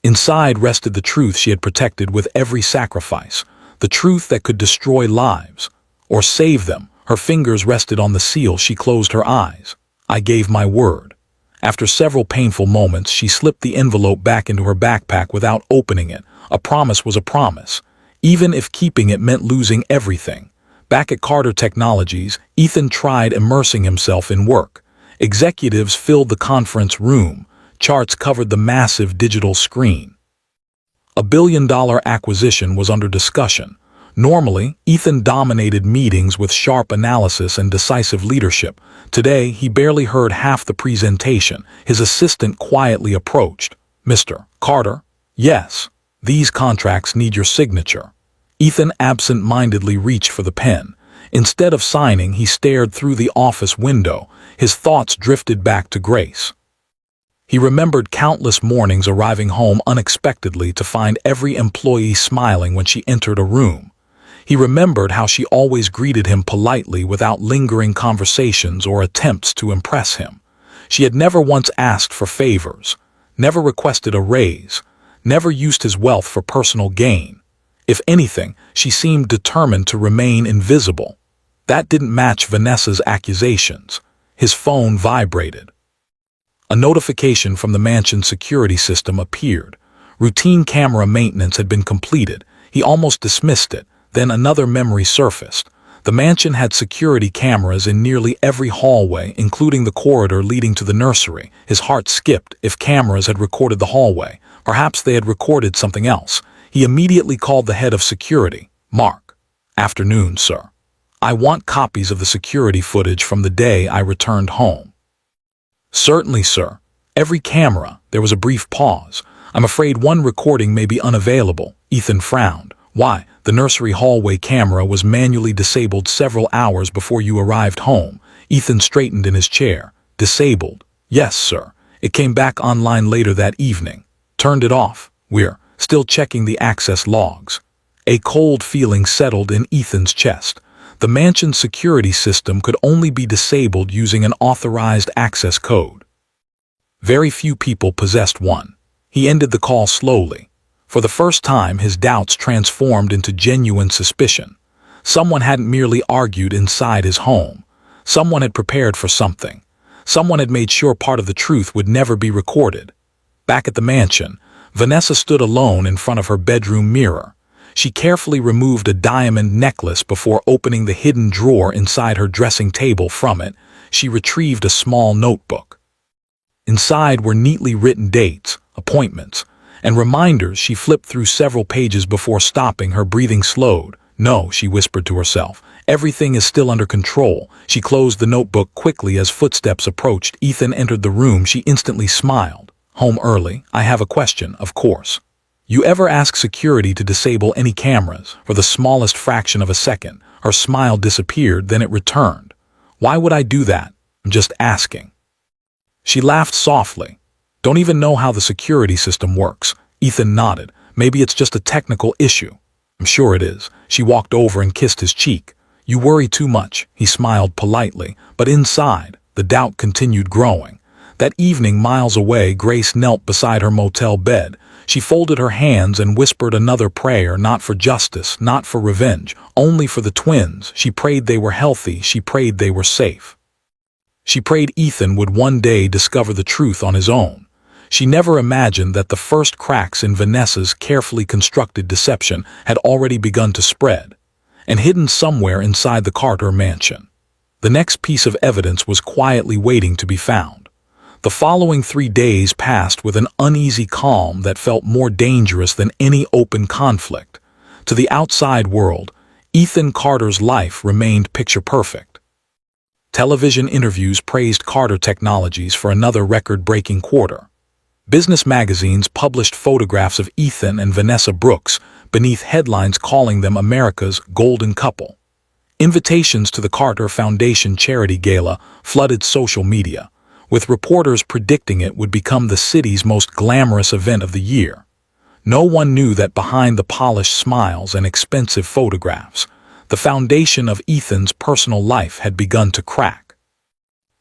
Inside rested the truth she had protected with every sacrifice, the truth that could destroy lives, or save them. Her fingers rested on the seal. She closed her eyes. I gave my word. After several painful moments, she slipped the envelope back into her backpack without opening it. A promise was a promise, even if keeping it meant losing everything. Back at Carter Technologies, Ethan tried immersing himself in work. Executives filled the conference room. Charts covered the massive digital screen. A billion-dollar acquisition was under discussion. Normally, Ethan dominated meetings with sharp analysis and decisive leadership. Today, he barely heard half the presentation. His assistant quietly approached. "Mr. Carter?" "Yes. These contracts need your signature." Ethan absent-mindedly reached for the pen. Instead of signing, he stared through the office window. His thoughts drifted back to Grace. He remembered countless mornings arriving home unexpectedly to find every employee smiling when she entered a room. He remembered how she always greeted him politely without lingering conversations or attempts to impress him. She had never once asked for favors, never requested a raise, never used his wealth for personal gain. If anything, she seemed determined to remain invisible. That didn't match Vanessa's accusations. His phone vibrated. A notification from the mansion's security system appeared. Routine camera maintenance had been completed. He almost dismissed it. Then another memory surfaced. The mansion had security cameras in nearly every hallway, including the corridor leading to the nursery. His heart skipped. If cameras had recorded the hallway, perhaps they had recorded something else. He immediately called the head of security. "Mark." "Afternoon, sir. I want copies of the security footage from the day I returned home." "Certainly, sir. Every camera." There was a brief pause. "I'm afraid one recording may be unavailable." Ethan frowned. "Why?" "The nursery hallway camera was manually disabled several hours before you arrived home." Ethan straightened in his chair. "Disabled?" "Yes, sir. It came back online later that evening." "Turned it off?" "We're still checking the access logs." A cold feeling settled in Ethan's chest. The mansion's security system could only be disabled using an authorized access code. Very few people possessed one. He ended the call slowly. For the first time, his doubts transformed into genuine suspicion. Someone hadn't merely argued inside his home. Someone had prepared for something. Someone had made sure part of the truth would never be recorded. Back at the mansion, Vanessa stood alone in front of her bedroom mirror. She carefully removed a diamond necklace before opening the hidden drawer inside her dressing table. From it, she retrieved a small notebook. Inside were neatly written dates, appointments, and reminders. She flipped through several pages before stopping. Her breathing slowed. "No," she whispered to herself. "Everything is still under control." She closed the notebook quickly as footsteps approached. Ethan entered the room. She instantly smiled. "Home early? I have a question, of course. You ever ask security to disable any cameras for the smallest fraction of a second?" Her smile disappeared, then it returned. "Why would I do that? I'm just asking." She laughed softly. "Don't even know how the security system works." Ethan nodded. "Maybe it's just a technical issue." "I'm sure it is." She walked over and kissed his cheek. "You worry too much." He smiled politely, but inside, the doubt continued growing. That evening, miles away, Grace knelt beside her motel bed. She folded her hands and whispered another prayer, not for justice, not for revenge, only for the twins. She prayed they were healthy. She prayed they were safe. She prayed Ethan would one day discover the truth on his own. She never imagined that the first cracks in Vanessa's carefully constructed deception had already begun to spread, and hidden somewhere inside the Carter mansion. The next piece of evidence was quietly waiting to be found. The following 3 days passed with an uneasy calm that felt more dangerous than any open conflict. To the outside world, Ethan Carter's life remained picture-perfect. Television interviews praised Carter Technologies for another record-breaking quarter. Business magazines published photographs of Ethan and Vanessa Brooks beneath headlines calling them America's golden couple. Invitations to the Carter Foundation charity gala flooded social media, with reporters predicting it would become the city's most glamorous event of the year. No one knew that behind the polished smiles and expensive photographs, the foundation of Ethan's personal life had begun to crack.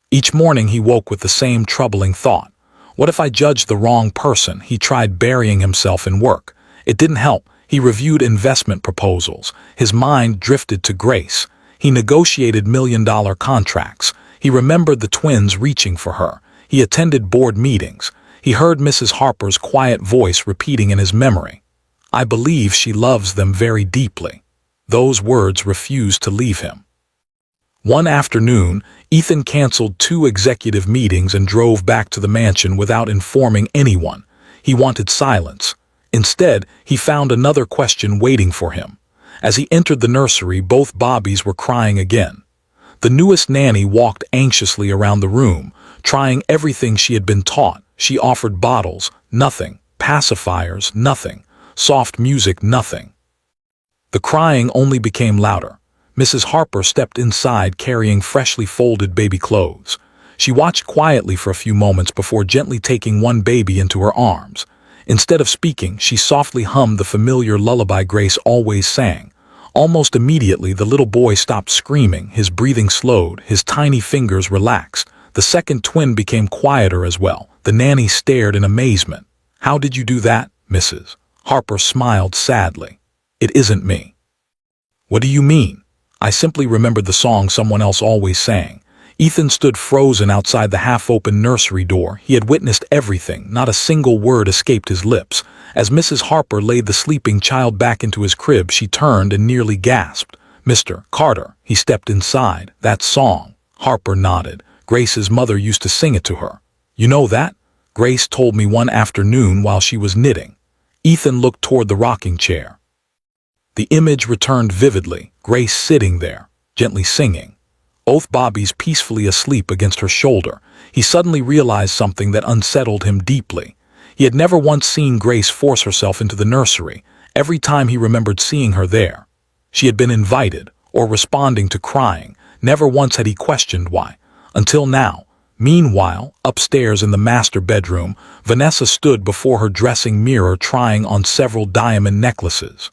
Each morning he woke with the same troubling thought. What if I judged the wrong person? He tried burying himself in work. It didn't help. He reviewed investment proposals. His mind drifted to Grace. He negotiated million-dollar contracts. He remembered the twins reaching for her. He attended board meetings. He heard Mrs. Harper's quiet voice repeating in his memory, "I believe she loves them very deeply." Those words refused to leave him. One afternoon, Ethan canceled 2 executive meetings and drove back to the mansion without informing anyone. He wanted silence. Instead, he found another question waiting for him. As he entered the nursery, both Bobbies were crying again. The newest nanny walked anxiously around the room, trying everything she had been taught. She offered bottles, nothing. Pacifiers, nothing. Soft music, nothing. The crying only became louder. Mrs. Harper stepped inside carrying freshly folded baby clothes. She watched quietly for a few moments before gently taking one baby into her arms. Instead of speaking, she softly hummed the familiar lullaby Grace always sang. Almost immediately, the little boy stopped screaming, his breathing slowed, his tiny fingers relaxed. The second twin became quieter as well. The nanny stared in amazement. "How did you do that, Mrs.?" Harper smiled sadly. "It isn't me." "What do you mean?" "I simply remembered the song someone else always sang." Ethan stood frozen outside the half-open nursery door. He had witnessed everything. Not a single word escaped his lips. As Mrs. Harper laid the sleeping child back into his crib, she turned and nearly gasped. "Mr. Carter." He stepped inside. "That song." Harper nodded. "Grace's mother used to sing it to her." "You know that?" "Grace told me one afternoon while she was knitting." Ethan looked toward the rocking chair. The image returned vividly, Grace sitting there, gently singing. Both Bobbies peacefully asleep against her shoulder. He suddenly realized something that unsettled him deeply. He had never once seen Grace force herself into the nursery. Every time he remembered seeing her there, she had been invited or responding to crying. Never once had he questioned why. Until now. Meanwhile, upstairs in the master bedroom, Vanessa stood before her dressing mirror trying on several diamond necklaces.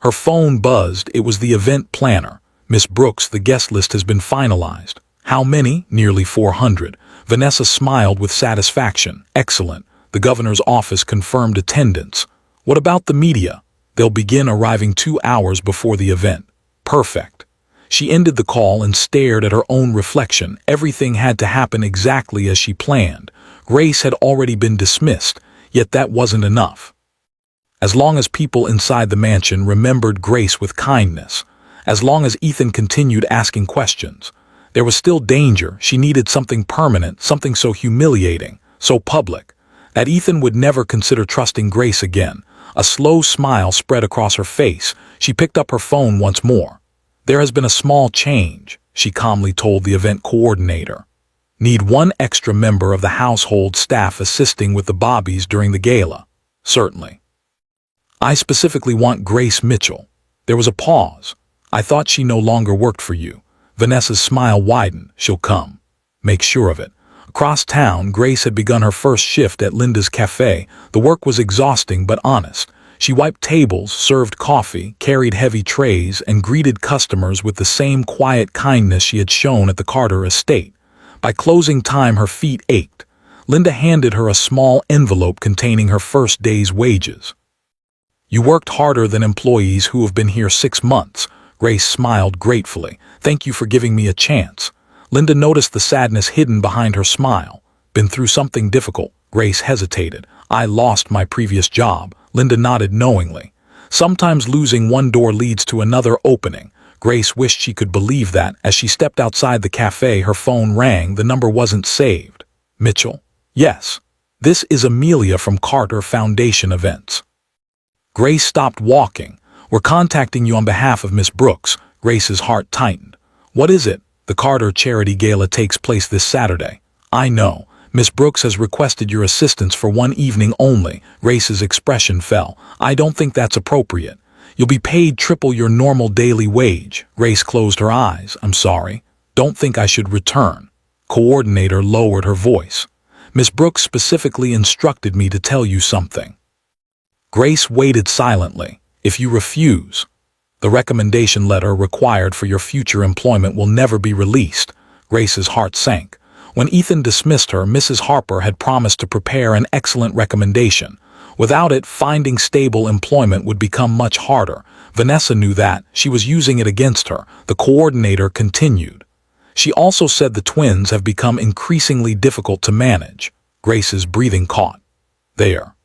Her phone buzzed. It was the event planner. "Miss Brooks, the guest list has been finalized." "How many?" "Nearly 400. Vanessa smiled with satisfaction. "Excellent. The governor's office confirmed attendance." "What about the media?" "They'll begin arriving 2 hours before the event." "Perfect." She ended the call and stared at her own reflection. Everything had to happen exactly as she planned. Grace had already been dismissed, yet that wasn't enough. As long as people inside the mansion remembered Grace with kindness, as long as Ethan continued asking questions, there was still danger. She needed something permanent, something so humiliating, so public, that Ethan would never consider trusting Grace again. A slow smile spread across her face. She picked up her phone once more. "There has been a small change," she calmly told the event coordinator. "Need one extra member of the household staff assisting with the Bobbies during the gala." "Certainly." "I specifically want Grace Mitchell." There was a pause. "I thought she no longer worked for you." Vanessa's smile widened. "She'll come. Make sure of it." Across town, Grace had begun her first shift at Linda's cafe. The work was exhausting but honest. She wiped tables, served coffee, carried heavy trays, and greeted customers with the same quiet kindness she had shown at the Carter estate. By closing time, her feet ached. Linda handed her a small envelope containing her first day's wages. "You worked harder than employees who have been here 6 months." Grace smiled gratefully. "Thank you for giving me a chance." Linda noticed the sadness hidden behind her smile. "Been through something difficult?" Grace hesitated. "I lost my previous job." Linda nodded knowingly. Sometimes losing one door leads to another opening. Grace wished she could believe that. As she stepped outside the cafe, her phone rang. The number wasn't saved. "Mitchell?" "Yes. This is Amelia from Carter Foundation Events." Grace stopped walking. "We're contacting you on behalf of Miss Brooks." Grace's heart tightened. "What is it?" "The Carter Charity Gala takes place this Saturday." "I know. Miss Brooks has requested your assistance for one evening only." Grace's expression fell. "I don't think that's appropriate. You'll be paid triple your normal daily wage." Grace closed her eyes. "I'm sorry. Don't think I should return." Coordinator lowered her voice. "Miss Brooks specifically instructed me to tell you something." Grace waited silently. "If you refuse, the recommendation letter required for your future employment will never be released." Grace's heart sank. When Ethan dismissed her, Mrs. Harper had promised to prepare an excellent recommendation. Without it, finding stable employment would become much harder. Vanessa knew that. She was using it against her. The coordinator continued. "She also said the twins have become increasingly difficult to manage." Grace's breathing caught. "There.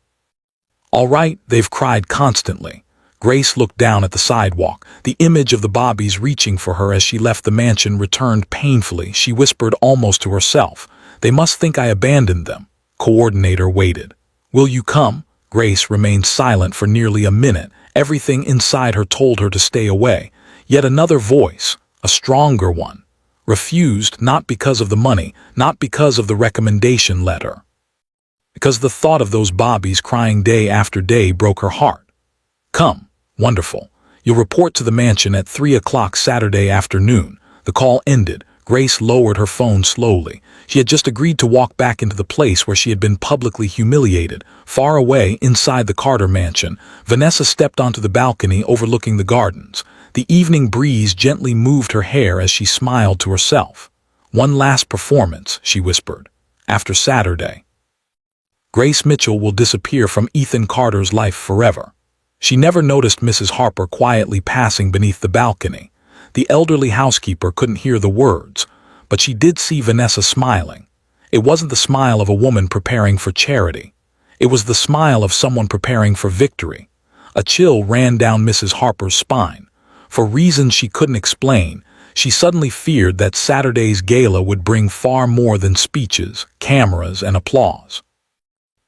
All right, they've cried constantly." Grace looked down at the sidewalk. The image of the Bobbies reaching for her as she left the mansion returned painfully. She whispered almost to herself, "They must think I abandoned them." Coordinator waited. "Will you come?" Grace remained silent for nearly a minute. Everything inside her told her to stay away. Yet another voice, a stronger one, refused, not because of the money, not because of the recommendation letter, because the thought of those Bobbies crying day after day broke her heart. "Come." "Wonderful. You'll report to the mansion at 3 o'clock Saturday afternoon." The call ended. Grace lowered her phone slowly. She had just agreed to walk back into the place where she had been publicly humiliated. Far away, inside the Carter mansion, Vanessa stepped onto the balcony overlooking the gardens. The evening breeze gently moved her hair as she smiled to herself. "One last performance," she whispered. "After Saturday, Grace Mitchell will disappear from Ethan Carter's life forever." She never noticed Mrs. Harper quietly passing beneath the balcony. The elderly housekeeper couldn't hear the words, but she did see Vanessa smiling. It wasn't the smile of a woman preparing for charity. It was the smile of someone preparing for victory. A chill ran down Mrs. Harper's spine. For reasons she couldn't explain, she suddenly feared that Saturday's gala would bring far more than speeches, cameras, and applause.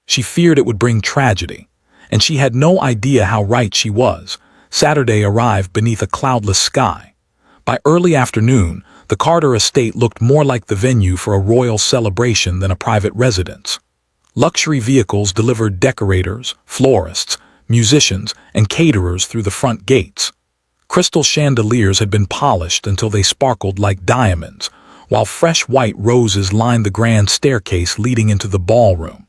She feared it would bring tragedy. And she had no idea how right she was. Saturday arrived beneath a cloudless sky. By early afternoon, the Carter estate looked more like the venue for a royal celebration than a private residence. Luxury vehicles delivered decorators, florists, musicians, and caterers through the front gates. Crystal chandeliers had been polished until they sparkled like diamonds, while fresh white roses lined the grand staircase leading into the ballroom.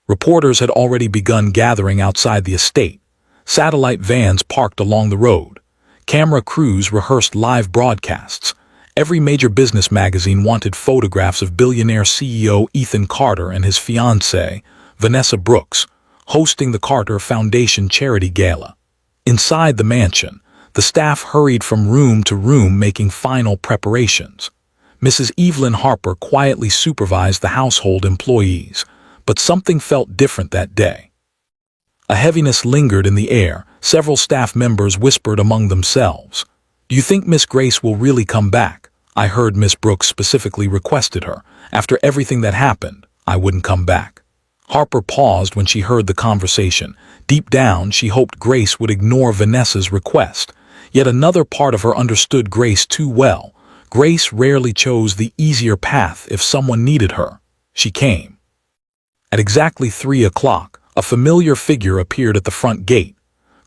Reporters had already begun gathering outside the estate. Satellite vans parked along the road. Camera crews rehearsed live broadcasts. Every major business magazine wanted photographs of billionaire CEO Ethan Carter and his fiancée, Vanessa Brooks, hosting the Carter Foundation Charity Gala. Inside the mansion, the staff hurried from room to room making final preparations. Mrs. Evelyn Harper quietly supervised the household employees. But something felt different that day. A heaviness lingered in the air. Several staff members whispered among themselves. "Do you think Miss Grace will really come back?" "I heard Miss Brooks specifically requested her. After everything that happened, I wouldn't come back." Harper paused when she heard the conversation. Deep down, she hoped Grace would ignore Vanessa's request. Yet another part of her understood Grace too well. Grace rarely chose the easier path if someone needed her. She came. At exactly 3 o'clock, a familiar figure appeared at the front gate.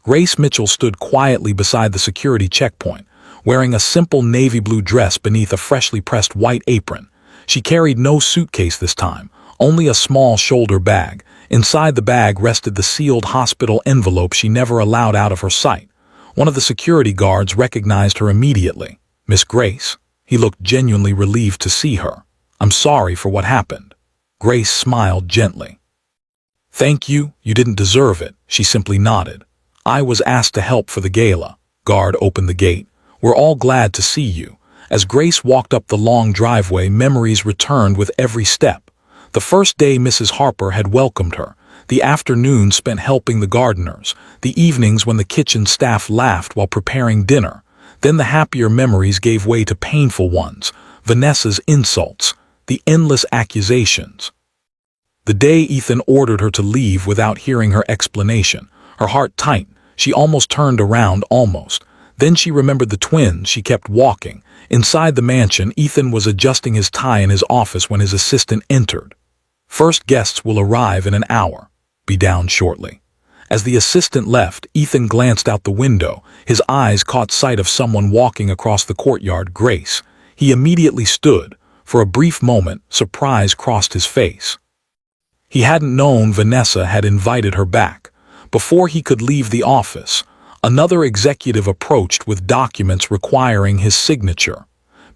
Grace Mitchell stood quietly beside the security checkpoint, wearing a simple navy blue dress beneath a freshly pressed white apron. She carried no suitcase this time, only a small shoulder bag. Inside the bag rested the sealed hospital envelope she never allowed out of her sight. One of the security guards recognized her immediately. "Miss Grace." He looked genuinely relieved to see her. "I'm sorry for what happened." Grace smiled gently. "Thank you, you didn't deserve it," she simply nodded. "I was asked to help for the gala." Guard opened the gate. "We're all glad to see you." As Grace walked up the long driveway, memories returned with every step. The first day Mrs. Harper had welcomed her, the afternoon spent helping the gardeners, the evenings when the kitchen staff laughed while preparing dinner. Then the happier memories gave way to painful ones, Vanessa's insults, the endless accusations. The day Ethan ordered her to leave without hearing her explanation, her heart tightened. She almost turned around, almost. Then she remembered the twins. She kept walking. Inside the mansion, Ethan was adjusting his tie in his office when his assistant entered. "First guests will arrive in an hour. Be down shortly." As the assistant left, Ethan glanced out the window. His eyes caught sight of someone walking across the courtyard, Grace. He immediately stood. For a brief moment, surprise crossed his face. He hadn't known Vanessa had invited her back. Before he could leave the office, another executive approached with documents requiring his signature.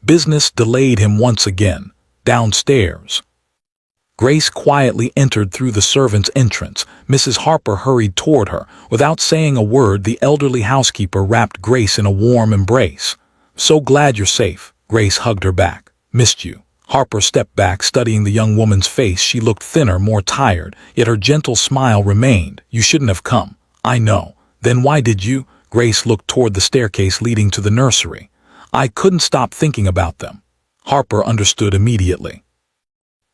Business delayed him once again. Downstairs, Grace quietly entered through the servants' entrance. Mrs. Harper hurried toward her. Without saying a word, the elderly housekeeper wrapped Grace in a warm embrace. "So glad you're safe." Grace hugged her back. "Missed you." Harper stepped back, studying the young woman's face. She looked thinner, more tired, yet her gentle smile remained. "You shouldn't have come." "I know." "Then why did you?" Grace looked toward the staircase leading to the nursery. "I couldn't stop thinking about them." Harper understood immediately.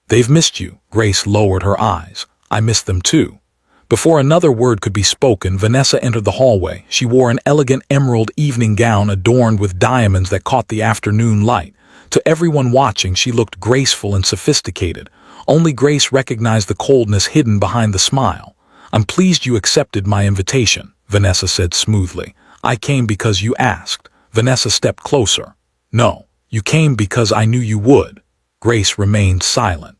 "They've missed you." Grace lowered her eyes. "I missed them too." Before another word could be spoken, Vanessa entered the hallway. She wore an elegant emerald evening gown adorned with diamonds that caught the afternoon light. To everyone watching, she looked graceful and sophisticated. Only Grace recognized the coldness hidden behind the smile. "I'm pleased you accepted my invitation," Vanessa said smoothly. "I came because you asked." Vanessa stepped closer. "No, you came because I knew you would." Grace remained silent.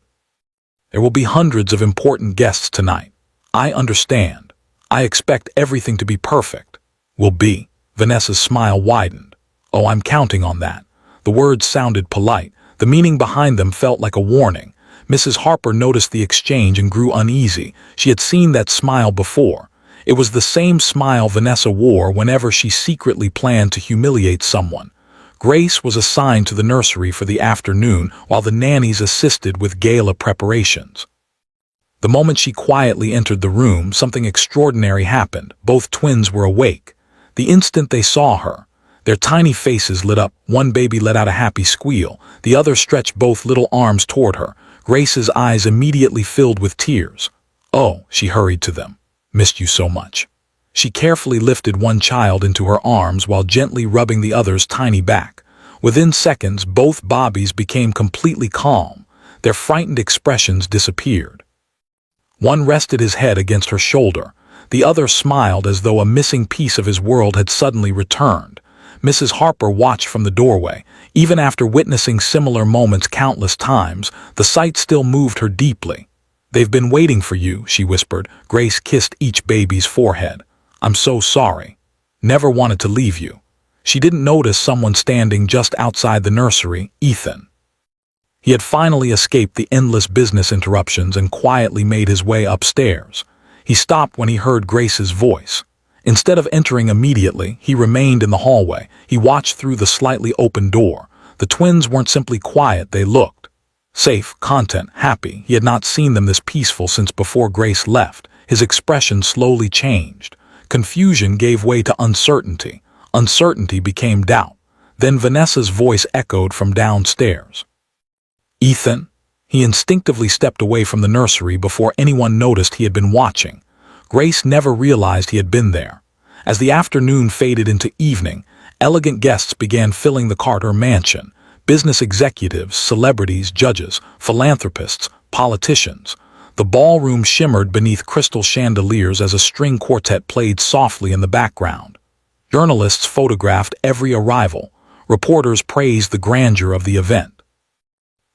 "There will be hundreds of important guests tonight. I understand. I expect everything to be perfect." "Will be." Vanessa's smile widened. "Oh, I'm counting on that." The words sounded polite. The meaning behind them felt like a warning. Mrs. Harper noticed the exchange and grew uneasy. She had seen that smile before. It was the same smile Vanessa wore whenever she secretly planned to humiliate someone. Grace was assigned to the nursery for the afternoon while the nannies assisted with gala preparations. The moment she quietly entered the room, something extraordinary happened. Both twins were awake. The instant they saw her, their tiny faces lit up. One baby let out a happy squeal. The other stretched both little arms toward her. Grace's eyes immediately filled with tears. "Oh," she hurried to them. "Missed you so much." She carefully lifted one child into her arms while gently rubbing the other's tiny back. Within seconds, both bobbies became completely calm. Their frightened expressions disappeared. One rested his head against her shoulder. The other smiled as though a missing piece of his world had suddenly returned. Mrs. Harper watched from the doorway. Even after witnessing similar moments countless times, the sight still moved her deeply. "They've been waiting for you," she whispered. Grace kissed each baby's forehead. "I'm so sorry. Never wanted to leave you." She didn't notice someone standing just outside the nursery, Ethan. He had finally escaped the endless business interruptions and quietly made his way upstairs. He stopped when he heard Grace's voice. Instead of entering immediately, he remained in the hallway. He watched through the slightly open door. The twins weren't simply quiet, they looked safe, content, happy. He had not seen them this peaceful since before Grace left. His expression slowly changed. Confusion gave way to uncertainty. Uncertainty became doubt. Then Vanessa's voice echoed from downstairs. "Ethan?" He instinctively stepped away from the nursery before anyone noticed he had been watching. Grace never realized he had been there. As the afternoon faded into evening, elegant guests began filling the Carter mansion. Business executives, celebrities, judges, philanthropists, politicians. The ballroom shimmered beneath crystal chandeliers as a string quartet played softly in the background. Journalists photographed every arrival. Reporters praised the grandeur of the event.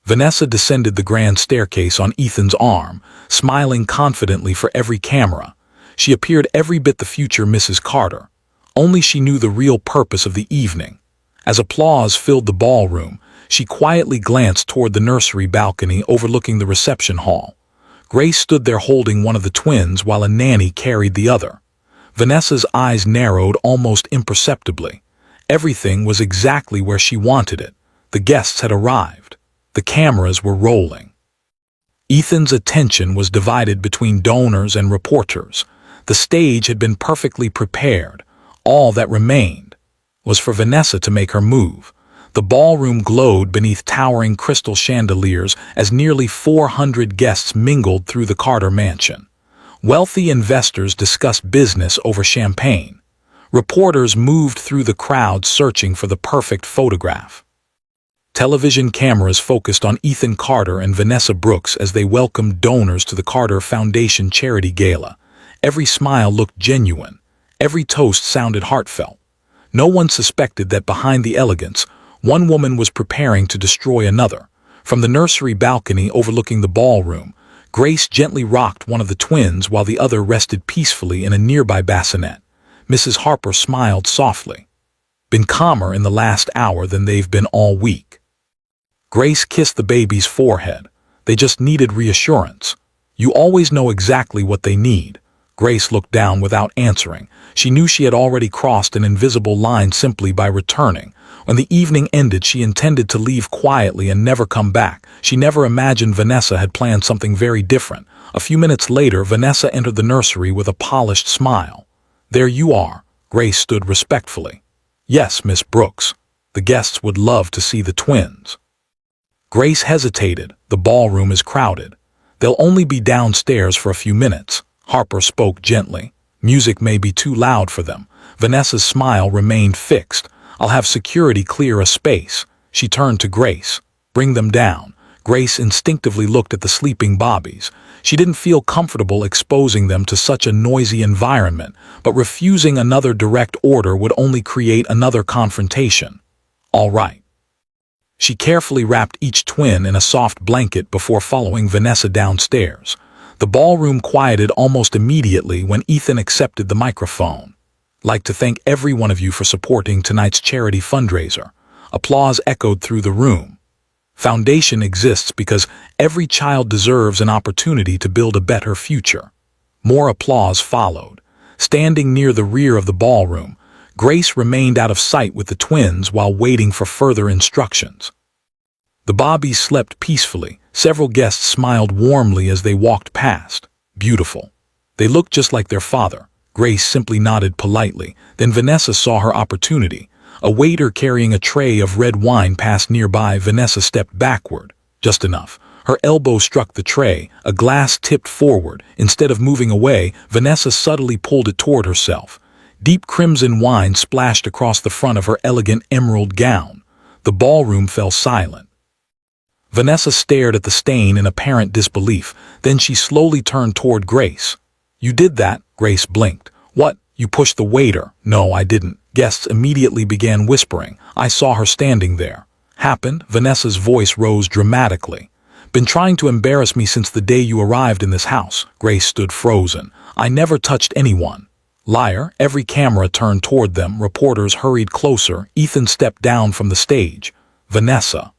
Vanessa descended the grand staircase on Ethan's arm, smiling confidently for every camera. She appeared every bit the future Mrs. Carter. Only she knew the real purpose of the evening. As applause filled the ballroom, she quietly glanced toward the nursery balcony overlooking the reception hall. Grace stood there holding one of the twins while a nanny carried the other. Vanessa's eyes narrowed almost imperceptibly. Everything was exactly where she wanted it. The guests had arrived. The cameras were rolling. Ethan's attention was divided between donors and reporters. The stage had been perfectly prepared. All that remained was for Vanessa to make her move. The ballroom glowed beneath towering crystal chandeliers as nearly 400 guests mingled through the Carter mansion. Wealthy investors discussed business over champagne. Reporters moved through the crowd searching for the perfect photograph. Television cameras focused on Ethan Carter and Vanessa Brooks as they welcomed donors to the Carter Foundation Charity Gala. Every smile looked genuine. Every toast sounded heartfelt. No one suspected that behind the elegance, one woman was preparing to destroy another. From the nursery balcony overlooking the ballroom, Grace gently rocked one of the twins while the other rested peacefully in a nearby bassinet. Mrs. Harper smiled softly. Been calmer in the last hour than they've been all week. Grace kissed the baby's forehead. They just needed reassurance. You always know exactly what they need. Grace looked down without answering. She knew she had already crossed an invisible line simply by returning. When the evening ended, she intended to leave quietly and never come back. She never imagined Vanessa had planned something very different. A few minutes later, Vanessa entered the nursery with a polished smile. "There you are." Grace stood respectfully. "Yes, Miss Brooks. The guests would love to see the twins." Grace hesitated. The ballroom is crowded. "They'll only be downstairs for a few minutes." Harper spoke gently. "Music may be too loud for them." Vanessa's smile remained fixed. "I'll have security clear a space." She turned to Grace. "Bring them down." Grace instinctively looked at the sleeping bobbies. She didn't feel comfortable exposing them to such a noisy environment, but refusing another direct order would only create another confrontation. "All right." She carefully wrapped each twin in a soft blanket before following Vanessa downstairs. The ballroom quieted almost immediately when Ethan accepted the microphone. "Like to thank every one of you for supporting tonight's charity fundraiser." Applause echoed through the room. Foundation exists because every child deserves an opportunity to build a better future. More applause followed. Standing near the rear of the ballroom, Grace remained out of sight with the twins while waiting for further instructions. The bobbies slept peacefully. Several guests smiled warmly as they walked past. Beautiful. They looked just like their father. Grace simply nodded politely. Then Vanessa saw her opportunity. A waiter carrying a tray of red wine passed nearby. Vanessa stepped backward. Just enough. Her elbow struck the tray. A glass tipped forward. Instead of moving away, Vanessa subtly pulled it toward herself. Deep crimson wine splashed across the front of her elegant emerald gown. The ballroom fell silent. Vanessa stared at the stain in apparent disbelief. Then she slowly turned toward Grace. "You did that?" Grace blinked. "What? You pushed the waiter?" "No, I didn't." Guests immediately began whispering. "I saw her standing there." "Happened?" Vanessa's voice rose dramatically. "Been trying to embarrass me since the day you arrived in this house." Grace stood frozen. "I never touched anyone." "Liar." Every camera turned toward them. Reporters hurried closer. Ethan stepped down from the stage. "Vanessa."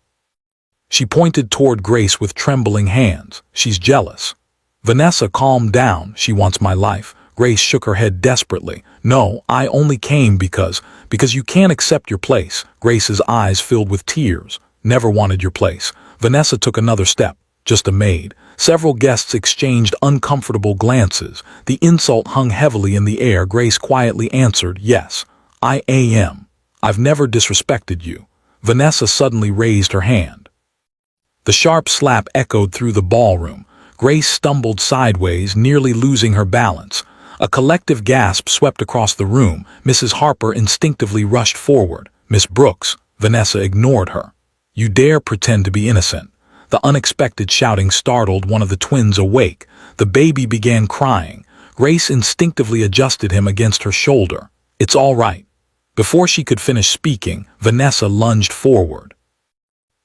She pointed toward Grace with trembling hands. "She's jealous." "Vanessa, calm down. She wants my life." Grace shook her head desperately. "No, I only came because you can't accept your place." Grace's eyes filled with tears. "Never wanted your place." Vanessa took another step. "Just a maid." Several guests exchanged uncomfortable glances. The insult hung heavily in the air. Grace quietly answered, "Yes, I am. I've never disrespected you." Vanessa suddenly raised her hand. The sharp slap echoed through the ballroom. Grace stumbled sideways, nearly losing her balance. A collective gasp swept across the room. Mrs. Harper instinctively rushed forward. "Miss Brooks." Vanessa ignored her. "You dare pretend to be innocent." The unexpected shouting startled one of the twins awake. The baby began crying. Grace instinctively adjusted him against her shoulder. "It's all right." Before she could finish speaking, Vanessa lunged forward.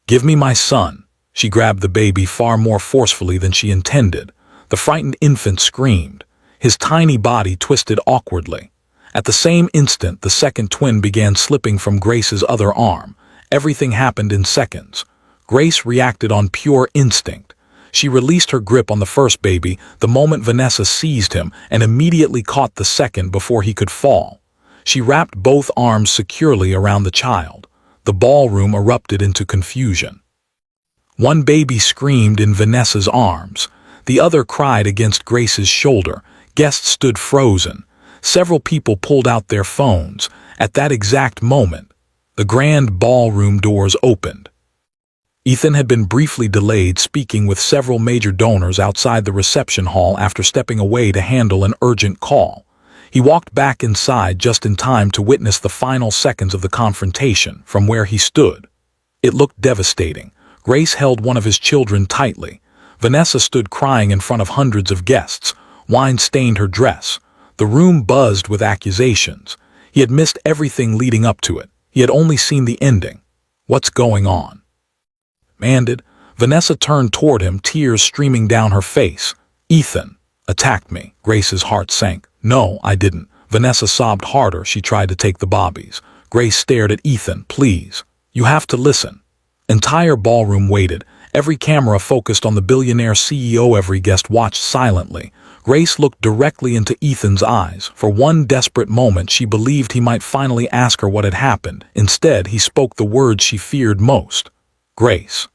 "Give me my son." She grabbed the baby far more forcefully than she intended. The frightened infant screamed. His tiny body twisted awkwardly. At the same instant, the second twin began slipping from Grace's other arm. Everything happened in seconds. Grace reacted on pure instinct. She released her grip on the first baby the moment Vanessa seized him and immediately caught the second before he could fall. She wrapped both arms securely around the child. The ballroom erupted into confusion. One baby screamed in Vanessa's arms. The other cried against Grace's shoulder. Guests stood frozen. Several people pulled out their phones. At that exact moment, the grand ballroom doors opened. Ethan had been briefly delayed speaking with several major donors outside the reception hall after stepping away to handle an urgent call. He walked back inside just in time to witness the final seconds of the confrontation from where he stood. It looked devastating. Grace held one of his children tightly. Vanessa stood crying in front of hundreds of guests. Wine stained her dress. The room buzzed with accusations. He had missed everything leading up to it. He had only seen the ending. What's going on? Demanded. Vanessa turned toward him, tears streaming down her face. Ethan attacked me. Grace's heart sank. No, I didn't. Vanessa sobbed harder. She tried to take the bobbies. Grace stared at Ethan. Please. You have to listen. Entire ballroom waited. Every camera focused on the billionaire CEO. Every guest watched silently. Grace looked directly into Ethan's eyes. For one desperate moment, she believed he might finally ask her what had happened. Instead, he spoke the words she feared most. Grace.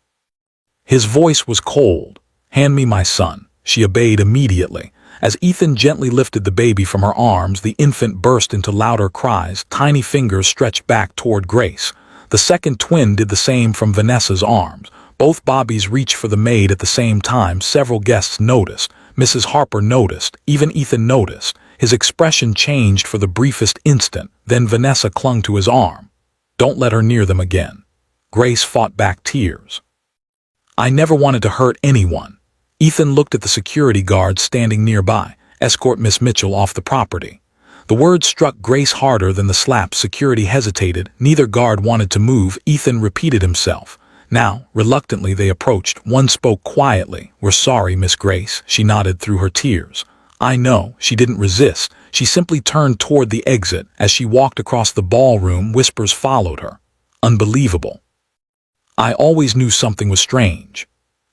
His voice was cold. Hand me my son. She obeyed immediately. As Ethan gently lifted the baby from her arms, the infant burst into louder cries. Tiny fingers stretched back toward Grace. The second twin did the same from Vanessa's arms. Both bobbies reached for the maid at the same time. Several guests noticed. Mrs. Harper noticed. Even Ethan noticed. His expression changed for the briefest instant. Then Vanessa clung to his arm. Don't let her near them again. Grace fought back tears. I never wanted to hurt anyone. Ethan looked at the security guard standing nearby. Escort Miss Mitchell off the property. The words struck Grace harder than the slap. Security hesitated. Neither guard wanted to move. Ethan repeated himself. Now, reluctantly, they approached. One spoke quietly. We're sorry, Miss Grace. She nodded through her tears. I know. She didn't resist. She simply turned toward the exit. As she walked across the ballroom, whispers followed her. Unbelievable. I always knew something was strange.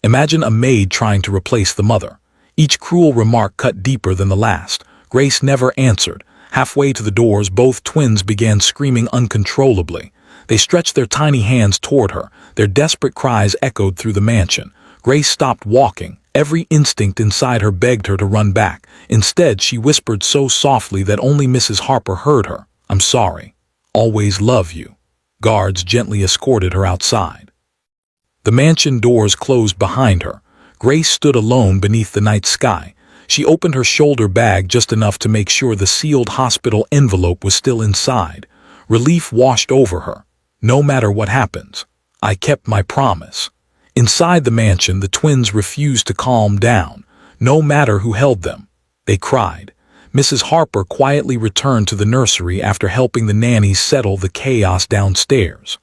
Imagine a maid trying to replace the mother. Each cruel remark cut deeper than the last. Grace never answered. Halfway to the doors, both twins began screaming uncontrollably. They stretched their tiny hands toward her. Their desperate cries echoed through the mansion. Grace stopped walking. Every instinct inside her begged her to run back. Instead, she whispered so softly that only Mrs. Harper heard her. I'm sorry. Always love you. Guards gently escorted her outside. The mansion doors closed behind her. Grace stood alone beneath the night sky. She opened her shoulder bag just enough to make sure the sealed hospital envelope was still inside. Relief washed over her. No matter what happens, I kept my promise. Inside the mansion, the twins refused to calm down, no matter who held them. They cried. Mrs. Harper quietly returned to the nursery after helping the nannies settle the chaos downstairs.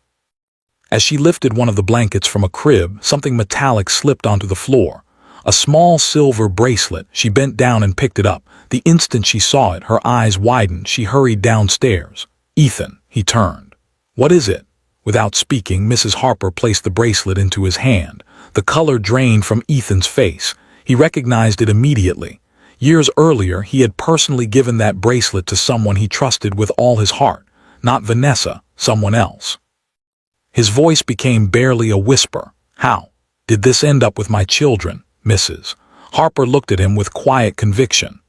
As she lifted one of the blankets from a crib, something metallic slipped onto the floor. A small silver bracelet. She bent down and picked it up. The instant she saw it, her eyes widened. She hurried downstairs. Ethan, he turned. What is it? Without speaking, Mrs. Harper placed the bracelet into his hand. The color drained from Ethan's face. He recognized it immediately. Years earlier, he had personally given that bracelet to someone he trusted with all his heart. Not Vanessa, someone else. His voice became barely a whisper. How did this end up with my children, Mrs. Harper looked at him with quiet conviction.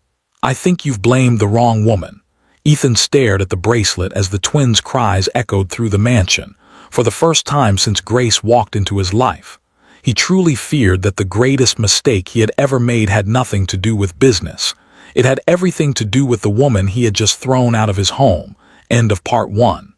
I think you've blamed the wrong woman. Ethan stared at the bracelet as the twins' cries echoed through the mansion. For the first time since Grace walked into his life, he truly feared that the greatest mistake he had ever made had nothing to do with business. It had everything to do with the woman he had just thrown out of his home. End of part 1.